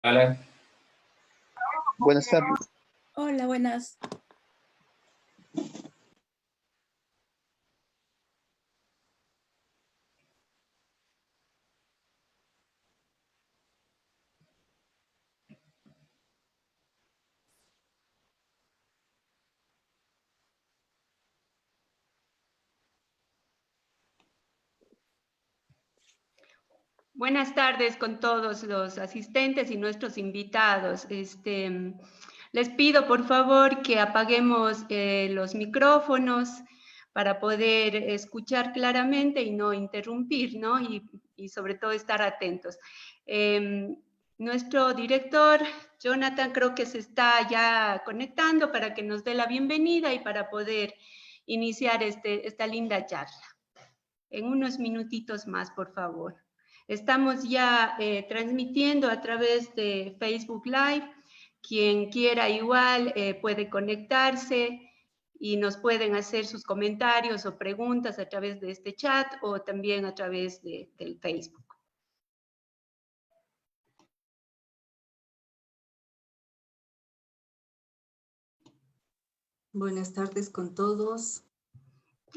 Hola. Buenas tardes. Hola, buenas. Buenas tardes con todos los asistentes y nuestros invitados. Les pido por favor que apaguemos los micrófonos para poder escuchar claramente y no interrumpir, ¿no? Y sobre todo estar atentos. Nuestro director, Jonathan, creo que se está ya conectando para que nos dé la bienvenida y para poder iniciar esta linda charla. En unos minutitos más, por favor. Estamos ya transmitiendo a través de Facebook Live. Quien quiera igual puede conectarse y nos pueden hacer sus comentarios o preguntas a través de este chat o también a través del Facebook. Buenas tardes con todos.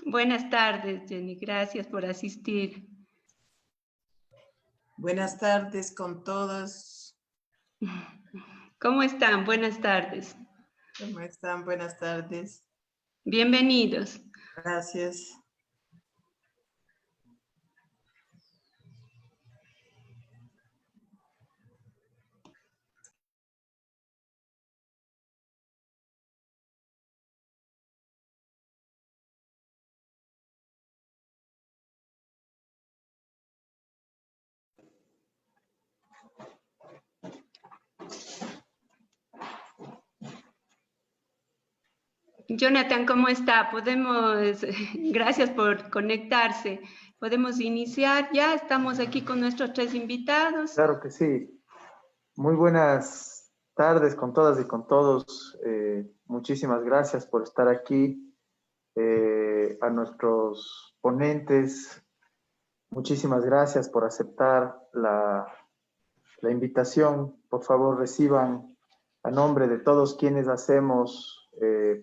Buenas tardes, Jenny. Gracias por asistir. Buenas tardes con todos. ¿Cómo están? Buenas tardes. ¿Cómo están? Buenas tardes. Bienvenidos. Gracias. Jonathan, ¿cómo está? Gracias por conectarse. ¿Podemos iniciar ya? Estamos aquí con nuestros tres invitados. Claro que sí. Muy buenas tardes con todas y con todos. Muchísimas gracias por estar aquí. A nuestros ponentes, muchísimas gracias por aceptar la invitación. Por favor, reciban a nombre de todos quienes hacemos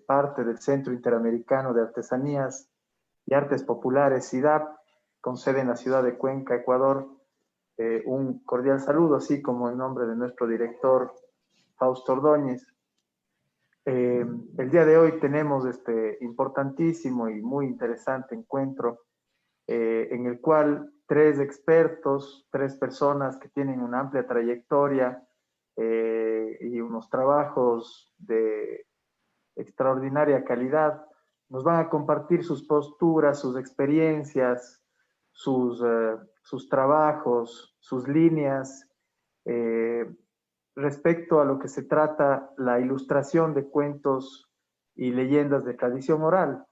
parte del Centro Interamericano de Artesanías y Artes Populares, CIDAP, con sede en la ciudad de Cuenca, Ecuador. Un cordial saludo, así como en nombre de nuestro director, Fausto Ordóñez. El día de hoy tenemos este importantísimo y muy interesante encuentro en el cual tres expertos, tres personas que tienen una amplia trayectoria y unos trabajos de extraordinaria calidad, nos van a compartir sus posturas, sus experiencias, sus trabajos, sus líneas, respecto a lo que se trata la ilustración de cuentos y leyendas de tradición oral.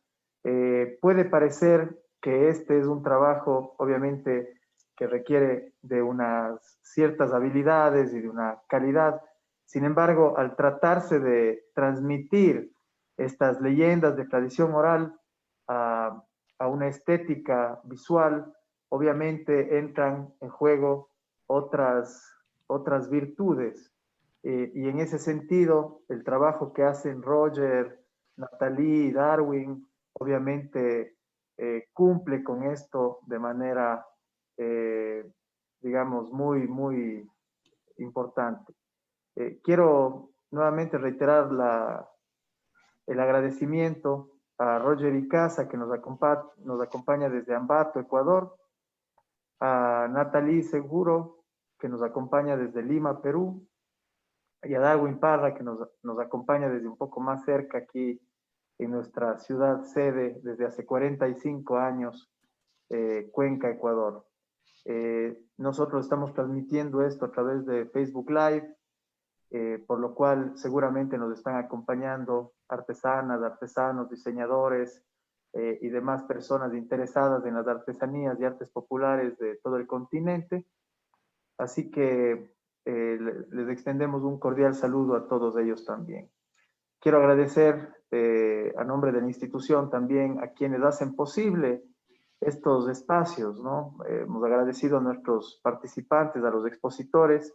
Puede parecer que este es un trabajo, obviamente, que requiere de unas ciertas habilidades y de una calidad. Sin embargo, al tratarse de transmitir estas leyendas de tradición oral a una estética visual, obviamente entran en juego otras virtudes. Y en ese sentido, el trabajo que hacen Roger, Natalie y Darwin, obviamente cumple con esto de manera, digamos, muy, muy importante. Quiero nuevamente reiterar el agradecimiento a Roger Icaza, que nos acompaña desde Ambato, Ecuador, a Natalie Seguro, que nos acompaña desde Lima, Perú, y a Darwin Parra, que nos acompaña desde un poco más cerca aquí en nuestra ciudad sede desde hace 45 años, Cuenca, Ecuador. Nosotros estamos transmitiendo esto a través de Facebook Live, por lo cual seguramente nos están acompañando artesanas, artesanos, diseñadores y demás personas interesadas en las artesanías y artes populares de todo el continente. Así que les extendemos un cordial saludo a todos ellos también. Quiero agradecer a nombre de la institución también a quienes hacen posible estos espacios, ¿no? Hemos agradecido a nuestros participantes, a los expositores,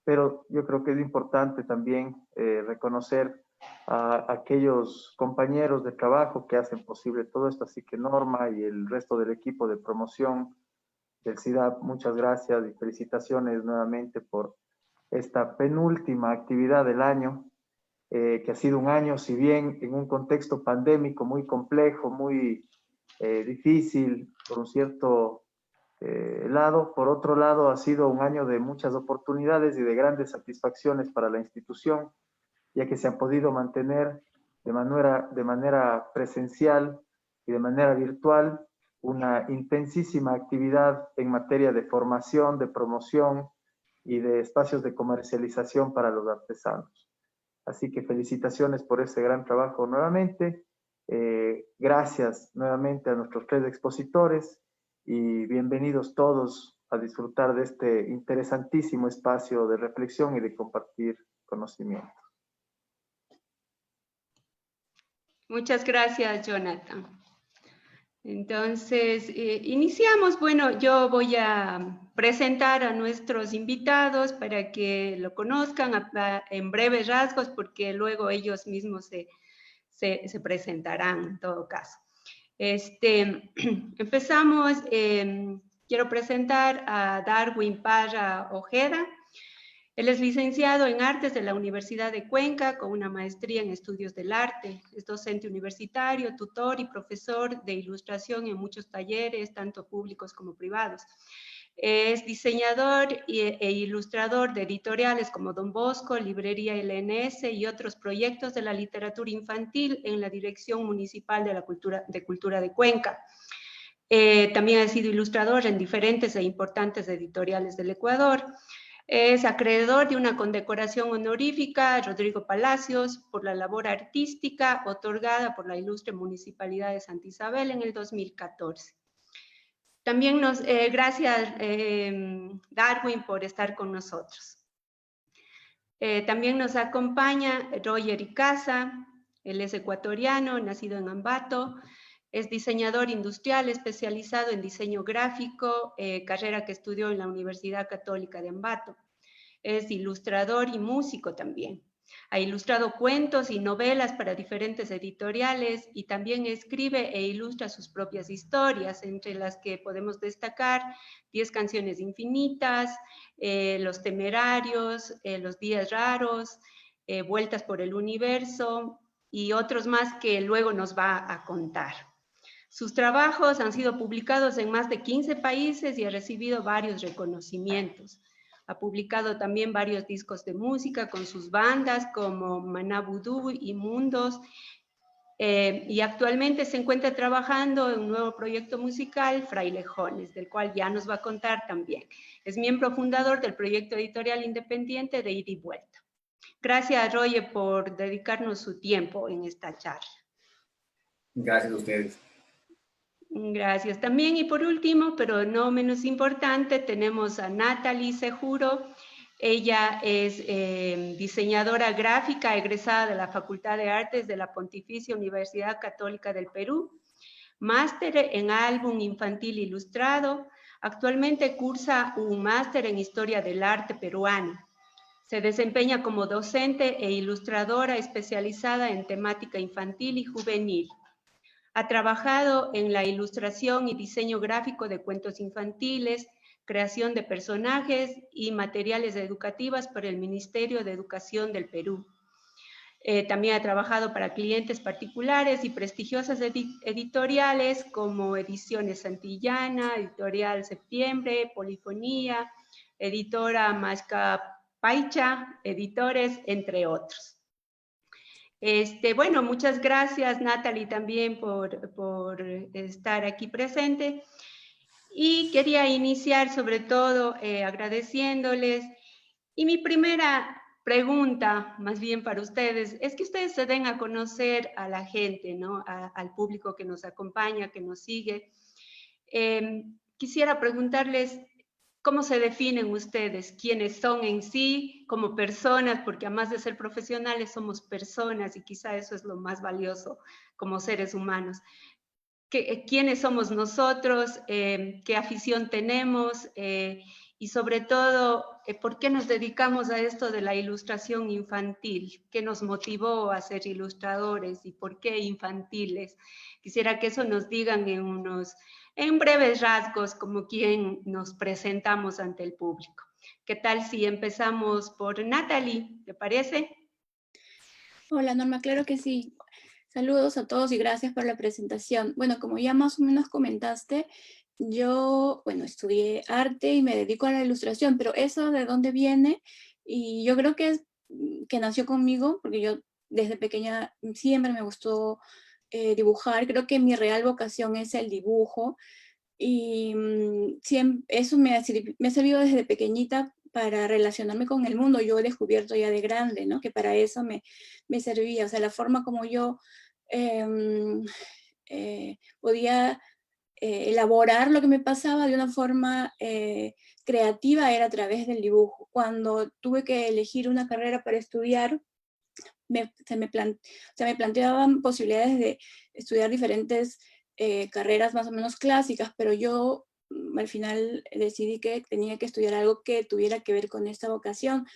pero yo creo que es importante también reconocer a aquellos compañeros de trabajo que hacen posible todo esto, así que Norma y el resto del equipo de promoción del CIDAP, muchas gracias y felicitaciones nuevamente por esta penúltima actividad del año, que ha sido un año, si bien en un contexto pandémico muy complejo, muy difícil, por un cierto lado. Por otro lado, ha sido un año de muchas oportunidades y de grandes satisfacciones para la institución, ya que se han podido mantener de manera presencial y de manera virtual una intensísima actividad en materia de formación, de promoción y de espacios de comercialización para los artesanos. Así que felicitaciones por ese gran trabajo nuevamente. Gracias nuevamente a nuestros 3 expositores y bienvenidos todos a disfrutar de este interesantísimo espacio de reflexión y de compartir conocimiento. Muchas gracias, Jonathan. Entonces, iniciamos. Bueno, yo voy a presentar a nuestros invitados para que lo conozcan en breves rasgos, porque luego ellos mismos se presentarán en todo caso. Empezamos. Quiero presentar a Darwin Parra Ojeda. Él es licenciado en Artes de la Universidad de Cuenca con una maestría en Estudios del Arte. Es docente universitario, tutor y profesor de ilustración en muchos talleres, tanto públicos como privados. Es diseñador e ilustrador de editoriales como Don Bosco, Librería LNS y otros proyectos de la literatura infantil en la Dirección Municipal de Cultura de Cuenca. También ha sido ilustrador en diferentes e importantes editoriales del Ecuador. Es acreedor de una condecoración honorífica a Rodrigo Palacios por la labor artística otorgada por la ilustre Municipalidad de Santa Isabel en el 2014. También gracias, Darwin, por estar con nosotros. También nos acompaña Roger Icaza. Él es ecuatoriano, nacido en Ambato. Es diseñador industrial especializado en diseño gráfico, carrera que estudió en la Universidad Católica de Ambato. Es ilustrador y músico también. Ha ilustrado cuentos y novelas para diferentes editoriales y también escribe e ilustra sus propias historias, entre las que podemos destacar 10 canciones infinitas, Los Temerarios, Los Días Raros, Vueltas por el Universo y otros más que luego nos va a contar. Sus trabajos han sido publicados en más de 15 países y ha recibido varios reconocimientos. Ha publicado también varios discos de música con sus bandas como Maná Vudú y Mundos. Y actualmente se encuentra trabajando en un nuevo proyecto musical, Frailejones, del cual ya nos va a contar también. Es miembro fundador del proyecto editorial independiente de Ida y Vuelta. Gracias, Roger, por dedicarnos su tiempo en esta charla. Gracias a ustedes. Gracias también. Y por último, pero no menos importante, tenemos a Natalie Sejuro. Ella es diseñadora gráfica egresada de la Facultad de Artes de la Pontificia Universidad Católica del Perú, máster en álbum infantil ilustrado. Actualmente cursa un máster en Historia del Arte Peruano. Se desempeña como docente e ilustradora especializada en temática infantil y juvenil. Ha trabajado en la ilustración y diseño gráfico de cuentos infantiles, creación de personajes y materiales educativos para el Ministerio de Educación del Perú. También ha trabajado para clientes particulares y prestigiosas editoriales como Ediciones Santillana, Editorial Septiembre, Polifonía, Editora Mascapaicha, Editores, entre otros. Bueno, muchas gracias, Natalie, también por estar aquí presente. Y quería iniciar sobre todo agradeciéndoles. Y mi primera pregunta, más bien para ustedes, es que ustedes se den a conocer a la gente, ¿no? Al público que nos acompaña, que nos sigue. Quisiera preguntarles, ¿cómo se definen ustedes? ¿Quiénes son en sí como personas? Porque además de ser profesionales somos personas y quizá eso es lo más valioso como seres humanos. ¿Quiénes somos nosotros? ¿Qué afición tenemos? y sobre todo, ¿por qué nos dedicamos a esto de la ilustración infantil? ¿Qué nos motivó a ser ilustradores y por qué infantiles? Quisiera que eso nos digan en breves rasgos, como quien nos presentamos ante el público. ¿Qué tal si empezamos por Natalie? ¿Te parece? Hola Norma, claro que sí. Saludos a todos y gracias por la presentación. Bueno, como ya más o menos comentaste, yo, bueno, estudié arte y me dedico a la ilustración, pero eso de dónde viene, y yo creo que nació conmigo, porque yo desde pequeña siempre me gustó dibujar. Creo que mi real vocación es el dibujo, y eso me ha servido desde pequeñita para relacionarme con el mundo. Yo he descubierto ya de grande, ¿no? Que para eso me servía. O sea, la forma como yo podía elaborar lo que me pasaba de una forma creativa era a través del dibujo. Cuando tuve que elegir una carrera para estudiar, me planteaban posibilidades de estudiar diferentes carreras más o menos clásicas, pero yo al final decidí que tenía que estudiar algo que tuviera que ver con esta vocación,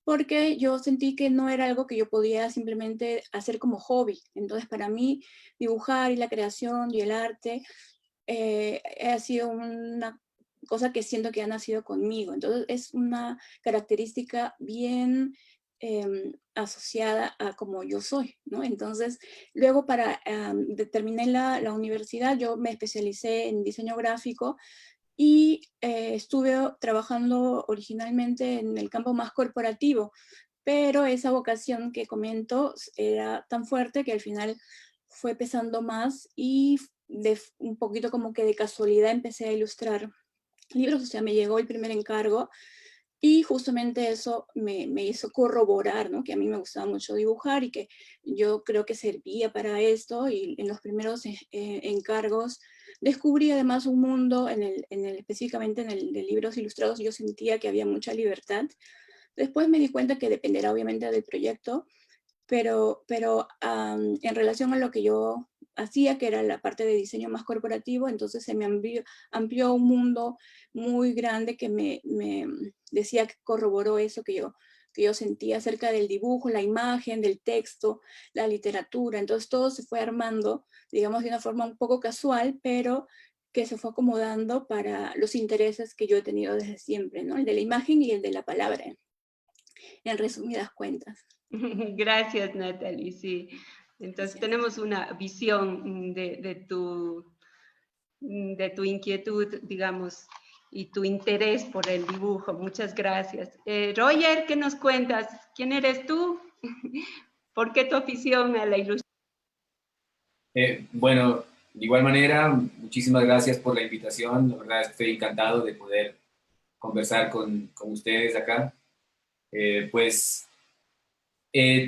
porque yo sentí que no era algo que yo podía simplemente hacer como hobby. Entonces, para mí, dibujar y la creación y el arte ha sido una cosa que siento que ha nacido conmigo. Entonces, es una característica bien asociada a como yo soy, ¿no? Entonces, luego terminé la universidad, yo me especialicé en diseño gráfico y estuve trabajando originalmente en el campo más corporativo, pero esa vocación que comento era tan fuerte que al final fue pesando más y un poquito como que de casualidad empecé a ilustrar libros. O sea, me llegó el primer encargo y justamente eso me hizo corroborar, ¿no? Que a mí me gustaba mucho dibujar y que yo creo que servía para esto, y en los primeros encargos descubrí además un mundo, específicamente en el de libros ilustrados, yo sentía que había mucha libertad. Después me di cuenta que dependerá obviamente del proyecto, pero en relación a lo que yo hacía, que era la parte de diseño más corporativo, entonces se me amplió un mundo muy grande que me decía, que corroboró eso que yo sentía acerca del dibujo, la imagen, del texto, la literatura. Entonces todo se fue armando, digamos, de una forma un poco casual, pero que se fue acomodando para los intereses que yo he tenido desde siempre, ¿no? El de la imagen y el de la palabra, en resumidas cuentas. Gracias, Natalie, sí. Entonces Gracias. tenemos una visión de tu inquietud, digamos, y tu interés por el dibujo. Muchas gracias. Roger, ¿qué nos cuentas? ¿Quién eres tú? ¿Por qué tu afición a la ilustración? Bueno, de igual manera, muchísimas gracias por la invitación. La verdad es que estoy encantado de poder conversar con ustedes acá. Pues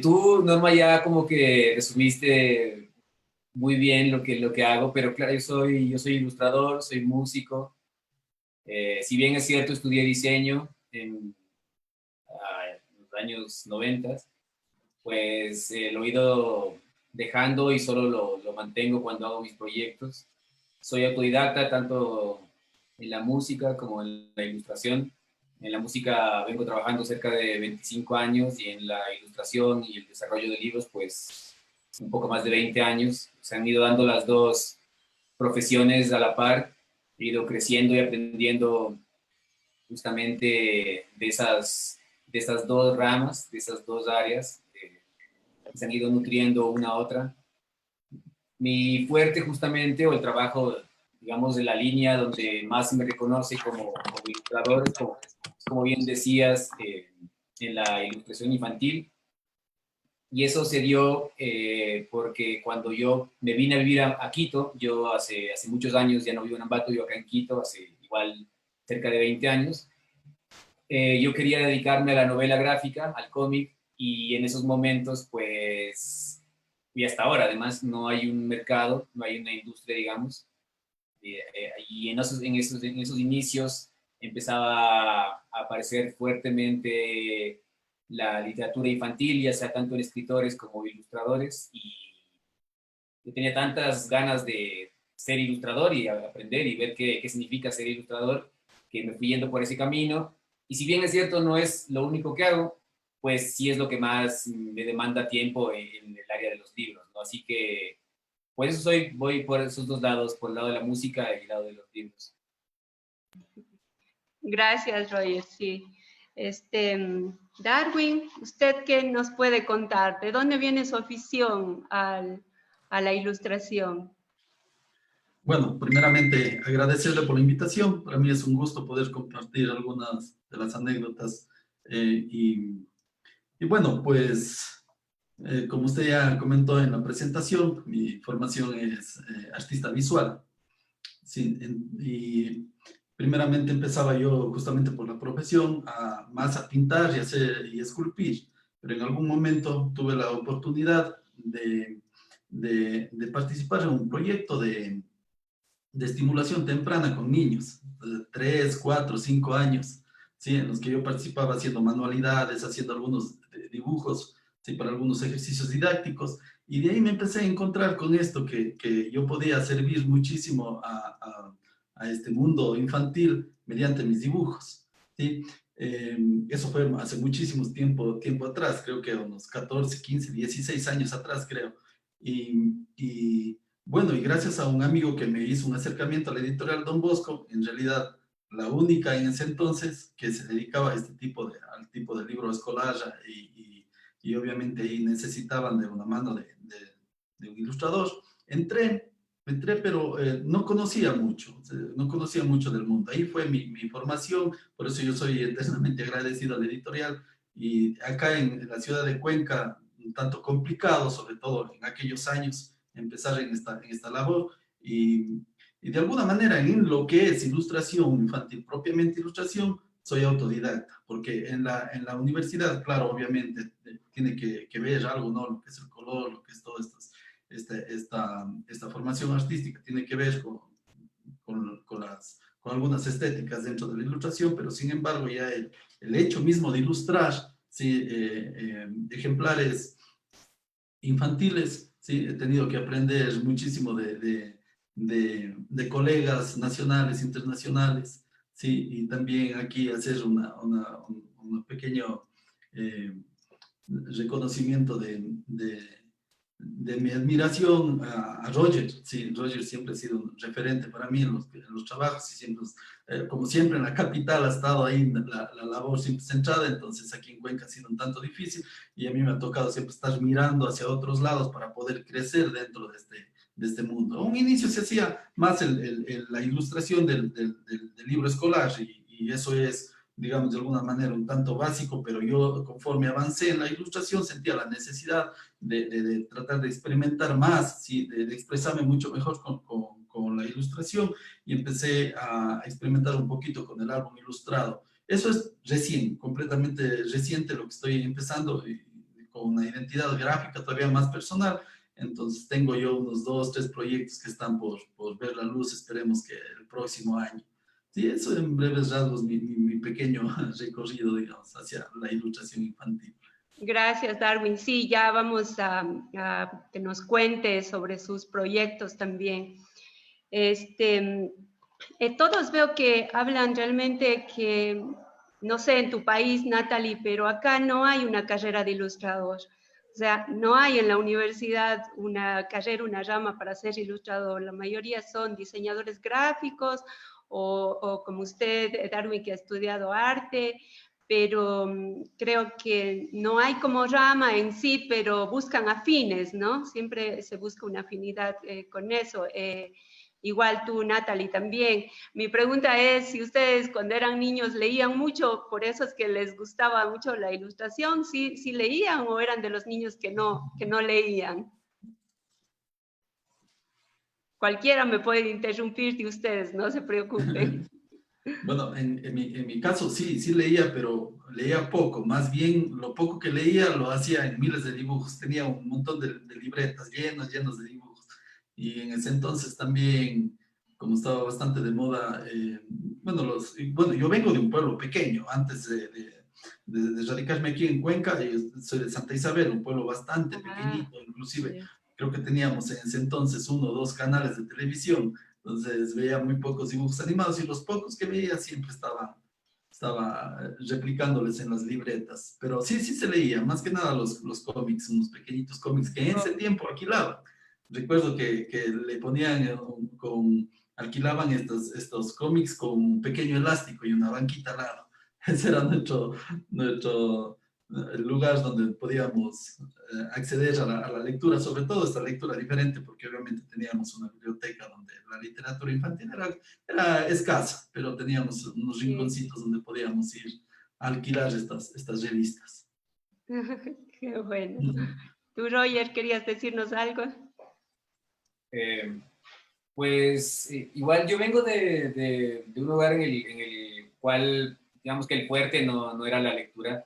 tú, Norma, ya como que resumiste muy bien lo que hago, pero claro, yo soy ilustrador, soy músico. Si bien es cierto, estudié diseño en los años 90, pues lo he ido dejando y solo lo mantengo cuando hago mis proyectos. Soy autodidacta tanto en la música como en la ilustración. En la música vengo trabajando cerca de 25 años y en la ilustración y el desarrollo de libros, pues un poco más de 20 años. Se han ido dando las dos profesiones a la par. He ido creciendo y aprendiendo justamente de esas dos ramas, de esas dos áreas, que se han ido nutriendo una a otra. Mi fuerte justamente, o el trabajo, digamos, de la línea donde más se me reconoce como ilustrador, como bien decías, en la ilustración infantil. Y eso se dio porque cuando yo me vine a vivir a Quito, yo hace muchos años, ya no vivo en Ambato, vivo acá en Quito, hace igual cerca de 20 años, yo quería dedicarme a la novela gráfica, al cómic, y en esos momentos, pues, y hasta ahora, además, no hay un mercado, no hay una industria, digamos, y en esos inicios empezaba a aparecer fuertemente la literatura infantil, ya sea tanto en escritores como ilustradores, y yo tenía tantas ganas de ser ilustrador y aprender y ver qué significa ser ilustrador, que me fui yendo por ese camino. Y si bien es cierto, no es lo único que hago, pues sí es lo que más me demanda tiempo en el área de los libros, ¿no? Así que por eso voy por esos dos lados, por el lado de la música y el lado de los libros. Gracias, Roger, sí. Darwin, ¿usted qué nos puede contar? ¿De dónde viene su afición a la ilustración? Bueno, primeramente agradecerle por la invitación. Para mí es un gusto poder compartir algunas de las anécdotas. Y bueno, pues como usted ya comentó en la presentación, mi formación es artista visual. Sí, y primeramente empezaba yo justamente por la profesión más a pintar y esculpir, pero en algún momento tuve la oportunidad de participar en un proyecto de estimulación temprana con niños, de 3, 4, 5 años, ¿sí? En los que yo participaba haciendo manualidades, haciendo algunos dibujos, ¿sí? Para algunos ejercicios didácticos, y de ahí me empecé a encontrar con esto, que yo podía servir muchísimo a este mundo infantil mediante mis dibujos, ¿sí? Eso fue hace muchísimo tiempo atrás, creo que unos 14, 15, 16 años atrás, creo. Y bueno, y gracias a un amigo que me hizo un acercamiento a la editorial Don Bosco, en realidad la única en ese entonces que se dedicaba a al tipo de libro escolar, y obviamente ahí necesitaban de una mano de un ilustrador. Entré, pero no conocía mucho, o sea, no conocía mucho del mundo. Ahí fue mi formación, por eso yo soy eternamente agradecido a la editorial. Y acá en la ciudad de Cuenca, un tanto complicado, sobre todo en aquellos años, empezar en esta labor, y de alguna manera en lo que es ilustración infantil, propiamente ilustración, soy autodidacta, porque en la universidad, claro, obviamente, tiene que ver algo, ¿no? Lo que es el color, lo que es todo esta formación artística, tiene que ver con algunas estéticas dentro de la ilustración, pero sin embargo ya el hecho mismo de ilustrar, ¿sí? Ejemplares infantiles, ¿sí? He tenido que aprender muchísimo de colegas nacionales, internacionales, ¿sí? Y también aquí hacer un pequeño reconocimiento de mi admiración a Roger. Sí, Roger siempre ha sido un referente para mí en los trabajos, y siempre, como siempre en la capital ha estado ahí la labor siempre centrada, entonces aquí en Cuenca ha sido un tanto difícil, y a mí me ha tocado siempre estar mirando hacia otros lados para poder crecer dentro de este mundo. A un inicio se hacía más la ilustración del libro escolar, y eso es, digamos, de alguna manera un tanto básico, pero yo conforme avancé en la ilustración sentía la necesidad de tratar de experimentar más, ¿sí? De expresarme mucho mejor con la ilustración, y empecé a experimentar un poquito con el álbum ilustrado. Eso es recién, completamente reciente lo que estoy empezando, y con una identidad gráfica todavía más personal. Entonces tengo yo unos 2, 3 proyectos que están por ver la luz, esperemos que el próximo año. Sí, eso en breves rasgos, mi pequeño recorrido, digamos, hacia la ilustración infantil. Gracias, Darwin. Sí, ya vamos a que nos cuente sobre sus proyectos también. Todos veo que hablan realmente que, no sé, en tu país, Natalie, pero acá no hay una carrera de ilustrador. O sea, no hay en la universidad una carrera, una rama para ser ilustrador. La mayoría son diseñadores gráficos o como usted, Darwin, que ha estudiado arte, pero creo que no hay como rama en sí, pero buscan afines, ¿no? Siempre se busca una afinidad con eso. Igual tú, Natalie, también. Mi pregunta es si ustedes cuando eran niños leían mucho, por eso es que les gustaba mucho la ilustración, ¿sí leían o eran de los niños que no leían? Cualquiera me puede interrumpir de ustedes, no se preocupen. Bueno, en mi caso sí leía, pero leía poco. Más bien, lo poco que leía lo hacía en miles de dibujos. Tenía un montón de libretas llenos de dibujos. Y en ese entonces también, como estaba bastante de moda, bueno, yo vengo de un pueblo pequeño. Antes de radicarme aquí en Cuenca, soy de Santa Isabel, un pueblo bastante pequeñito. Inclusive, Sí. creo que teníamos en ese entonces 1 o 2 canales de televisión. Entonces veía muy pocos dibujos animados y los pocos que veía siempre estaba replicándoles en las libretas. Pero sí, sí se leía, más que nada los cómics, unos pequeñitos cómics que en ese tiempo alquilaba. Recuerdo que le ponían alquilaban estos cómics con un pequeño elástico y una banquita al lado. Ese era nuestro el lugar donde podíamos acceder a la lectura, sobre todo esta lectura diferente, porque obviamente teníamos una biblioteca donde la literatura infantil era escasa, pero teníamos unos rinconcitos donde podíamos ir a alquilar estas revistas. Qué bueno. ¿Tú, Roger, querías decirnos algo? Pues igual yo vengo de un lugar en el cual, digamos que el fuerte no era la lectura,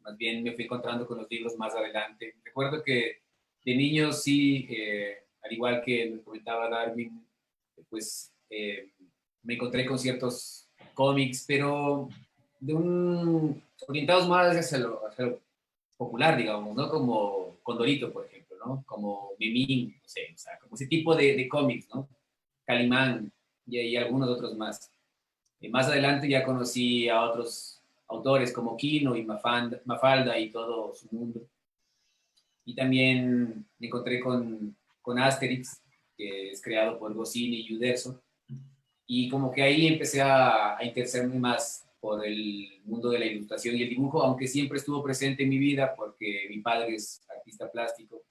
más bien me fui encontrando con los libros más adelante. Recuerdo que de niño sí, al igual que me comentaba Darwin, pues me encontré con ciertos cómics, pero orientados más hacia lo popular, digamos, ¿no? Como Condorito, por ejemplo, ¿no? Como Mimín, no sé, o sea, como ese tipo de cómics, ¿no? Calimán y algunos otros más. Más adelante ya conocí a otros autores como Quino y Mafalda y todo su mundo. Y también me encontré con Asterix, que es creado por Goscinny y Uderzo. Y como que ahí empecé a interesarme más por el mundo de la ilustración y el dibujo, aunque siempre estuvo presente en mi vida porque mi padre es artista plástico.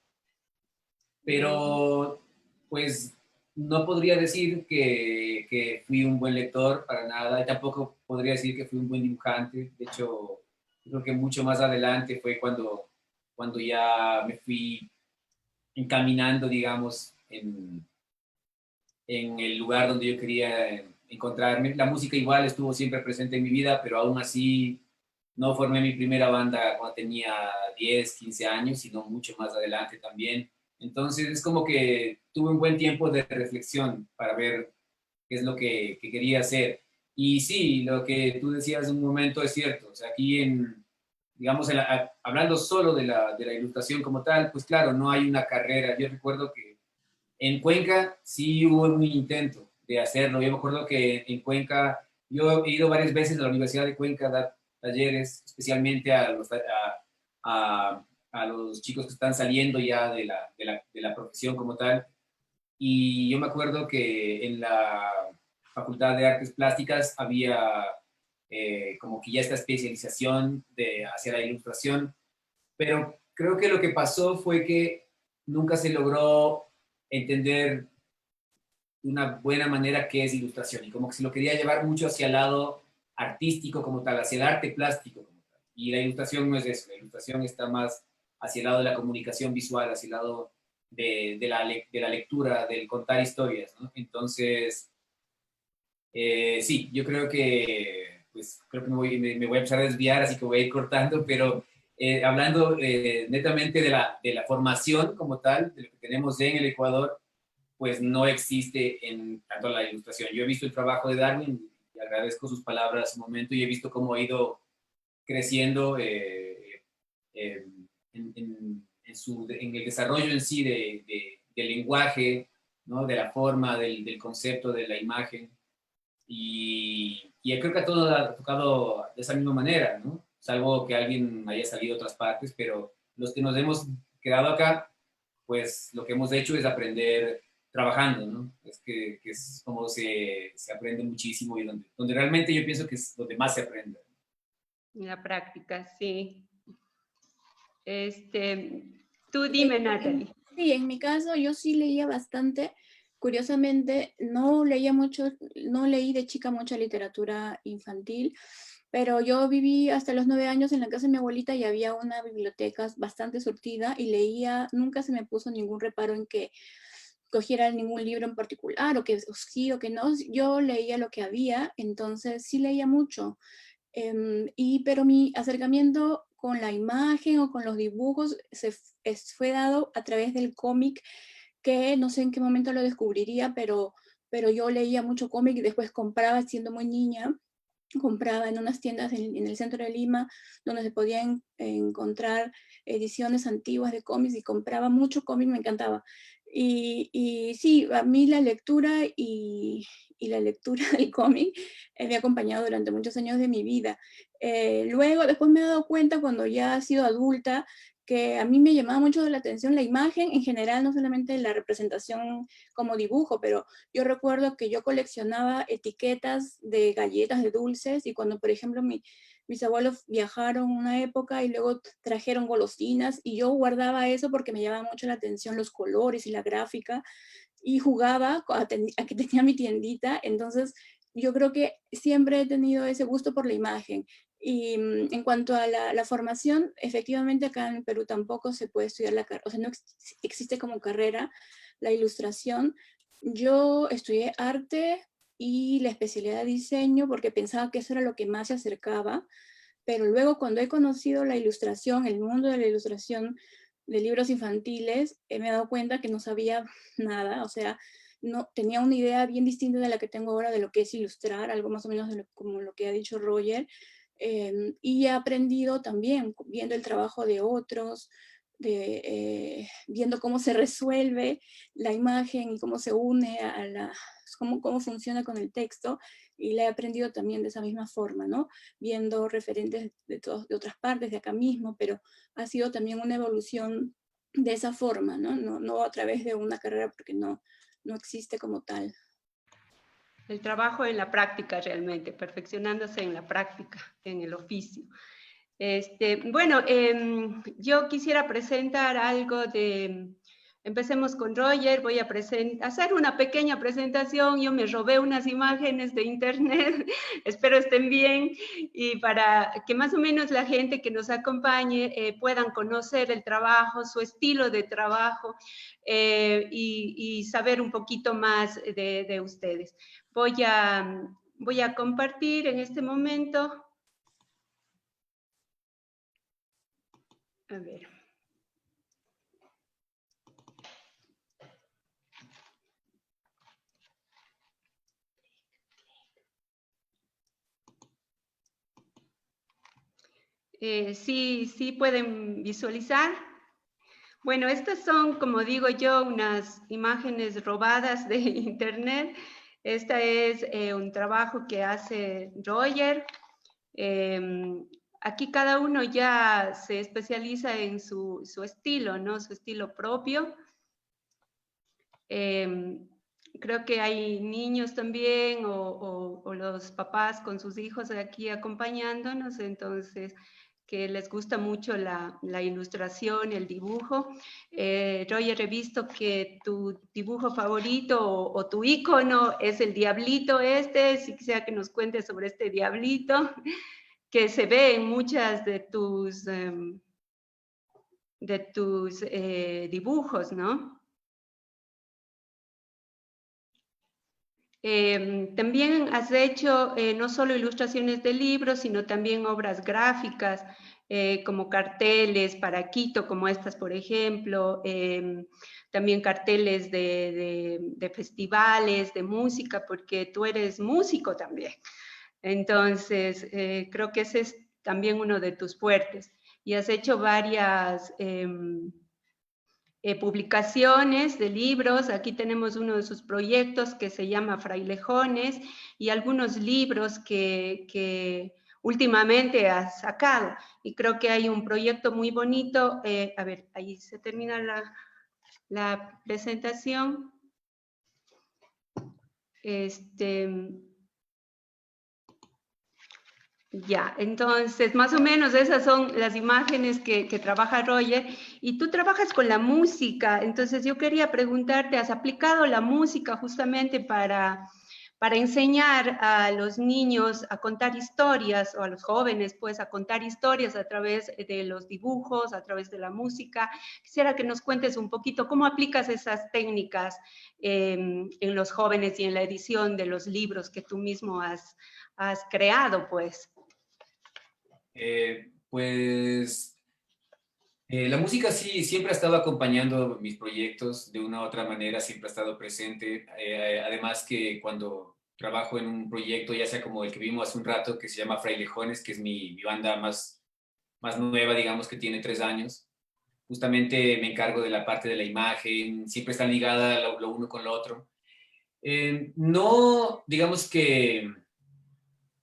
Pero pues no podría decir que fui un buen lector para nada, y tampoco podría decir que fui un buen dibujante. De hecho, creo que mucho más adelante fue cuando ya me fui encaminando, digamos, en el lugar donde yo quería encontrarme. La música igual estuvo siempre presente en mi vida, pero aún así no formé mi primera banda cuando tenía 10, 15 años, sino mucho más adelante también. Entonces es como que tuve un buen tiempo de reflexión para ver qué es lo que quería hacer. Y sí, lo que tú decías en un momento es cierto. O sea, aquí digamos, hablando solo de la ilustración como tal, pues claro, no hay una carrera. Yo recuerdo que en Cuenca sí hubo un intento de hacerlo. Yo me acuerdo que en Cuenca, yo he ido varias veces a la Universidad de Cuenca a dar talleres, especialmente a los chicos que están saliendo ya de la profesión como tal. Y yo me acuerdo que en la Facultad de Artes Plásticas había como que ya esta especialización hacia la ilustración, pero creo que lo que pasó fue que nunca se logró entender de una buena manera qué es ilustración y como que se lo quería llevar mucho hacia el lado artístico como tal, hacia el arte plástico como tal. Y la ilustración no es eso, la ilustración está más hacia el lado de la comunicación visual, hacia el lado de la lectura, del contar historias, ¿no? Entonces, sí, yo creo que, pues, creo que me voy a empezar a desviar, así que voy a ir cortando, pero hablando netamente de la formación como tal, de lo que tenemos en el Ecuador, pues no existe en tanto la ilustración. Yo he visto el trabajo de Darwin y agradezco sus palabras en su momento y he visto cómo ha ido creciendo en el desarrollo en sí del lenguaje, ¿no? De la forma, del concepto, de la imagen. Y creo que a todos ha tocado de esa misma manera, ¿no? Salvo que alguien haya salido a otras partes, pero los que nos hemos quedado acá, pues lo que hemos hecho es aprender trabajando, ¿no? Es que es como se aprende muchísimo y donde realmente yo pienso que es donde más se aprende. En la práctica, sí. Tú dime, Natalie. Sí, en mi caso yo sí leía bastante. Curiosamente, no leía mucho, no leí de chica mucha literatura infantil, pero yo viví hasta los 9 años en la casa de mi abuelita y había una biblioteca bastante surtida y leía, nunca se me puso ningún reparo en que cogiera ningún libro en particular o que sí o que no, yo leía lo que había, entonces sí leía mucho. Pero mi acercamiento con la imagen o con los dibujos fue dado a través del cómic, que no sé en qué momento lo descubriría, pero yo leía mucho cómic y después compraba, siendo muy niña, compraba en unas tiendas en el centro de Lima, donde se podían encontrar ediciones antiguas de cómics y compraba mucho cómic, me encantaba. Y sí, a mí la lectura y la lectura del cómic me ha acompañado durante muchos años de mi vida. Luego, después me he dado cuenta cuando ya he sido adulta, que a mí me llamaba mucho la atención la imagen en general, no solamente la representación como dibujo, pero yo recuerdo que yo coleccionaba etiquetas de galletas, de dulces, y cuando, por ejemplo, mis abuelos viajaron una época y luego trajeron golosinas, y yo guardaba eso porque me llamaba mucho la atención los colores y la gráfica, y jugaba a que tenía mi tiendita. Entonces yo creo que siempre he tenido ese gusto por la imagen. Y en cuanto a la formación, efectivamente acá en Perú tampoco se puede estudiar la carrera, o sea, no existe como carrera la ilustración. Yo estudié arte y la especialidad de diseño porque pensaba que eso era lo que más se acercaba, pero luego cuando he conocido la ilustración, el mundo de la ilustración de libros infantiles, me he dado cuenta que no sabía nada, o sea, no, tenía una idea bien distinta de la que tengo ahora de lo que es ilustrar, algo más o menos como lo que ha dicho Roger, y he aprendido también viendo el trabajo de otros, viendo cómo se resuelve la imagen y cómo se une cómo funciona con el texto, y la he aprendido también de esa misma forma, ¿no? Viendo referentes de otras partes, de acá mismo, pero ha sido también una evolución de esa forma, ¿no? No a través de una carrera, porque no existe como tal. El trabajo en la práctica realmente, perfeccionándose en la práctica, en el oficio. Bueno, yo quisiera presentar algo de... Empecemos con Roger, voy a hacer una pequeña presentación. Yo me robé unas imágenes de internet, espero estén bien, y para que más o menos la gente que nos acompañe puedan conocer el trabajo, su estilo de trabajo, y saber un poquito más de ustedes. Voy a compartir en este momento. A ver. Sí pueden visualizar. Bueno, estas son, como digo yo, unas imágenes robadas de internet. Esta es un trabajo que hace Roger. Aquí cada uno ya se especializa en su estilo, ¿no? Su estilo propio. Creo que hay niños también o los papás con sus hijos aquí acompañándonos, entonces que les gusta mucho la ilustración, el dibujo. Roger, he visto que tu dibujo favorito o tu icono es el diablito si quisiera que nos cuentes sobre este diablito, que se ve en muchas de tus dibujos, ¿no? También has hecho no solo ilustraciones de libros, sino también obras gráficas, como carteles para Quito, como estas, por ejemplo, también carteles de festivales, de música, porque tú eres músico también. Entonces, creo que ese es también uno de tus fuertes. Y has hecho varias... publicaciones de libros. Aquí tenemos uno de sus proyectos que se llama Frailejones, y algunos libros que últimamente has sacado. Y creo que hay un proyecto muy bonito. A ver, ahí se termina la presentación. Ya, entonces, más o menos esas son las imágenes que trabaja Roger. Y tú trabajas con la música, entonces yo quería preguntarte, ¿has aplicado la música justamente para enseñar a los niños a contar historias, o a los jóvenes, pues, a contar historias a través de los dibujos, a través de la música? Quisiera que nos cuentes un poquito cómo aplicas esas técnicas en los jóvenes y en la edición de los libros que tú mismo has creado, pues. La música sí siempre ha estado acompañando mis proyectos de una u otra manera, siempre ha estado presente. Además que cuando trabajo en un proyecto, ya sea como el que vimos hace un rato, que se llama Frailejones, que es mi banda más nueva, digamos, que tiene 3 años, justamente me encargo de la parte de la imagen, siempre está ligada lo uno con lo otro. No, digamos que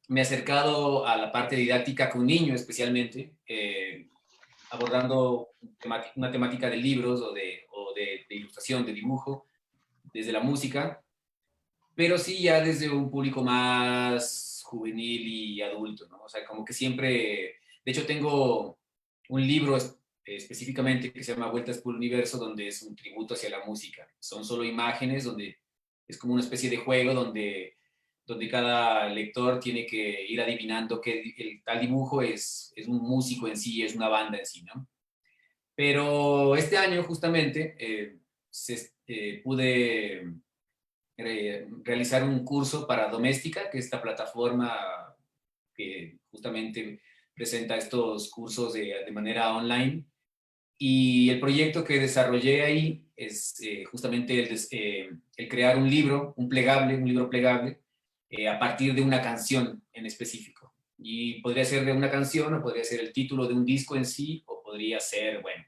me he acercado a la parte didáctica con niños especialmente, abordando una temática de libros o de ilustración, de dibujo, desde la música, pero sí ya desde un público más juvenil y adulto, ¿no? O sea, como que siempre, de hecho tengo un libro específicamente que se llama Vueltas por el Universo, donde es un tributo hacia la música. Son solo imágenes, donde es como una especie de juego donde cada lector tiene que ir adivinando que el tal dibujo es un músico en sí, es una banda en sí, ¿no? Pero este año justamente pude realizar un curso para Doméstica, que es esta plataforma que justamente presenta estos cursos de manera online. Y el proyecto que desarrollé ahí es justamente el crear un libro, un libro plegable, a partir de una canción en específico. Y podría ser de una canción, o podría ser el título de un disco en sí, o podría ser, bueno,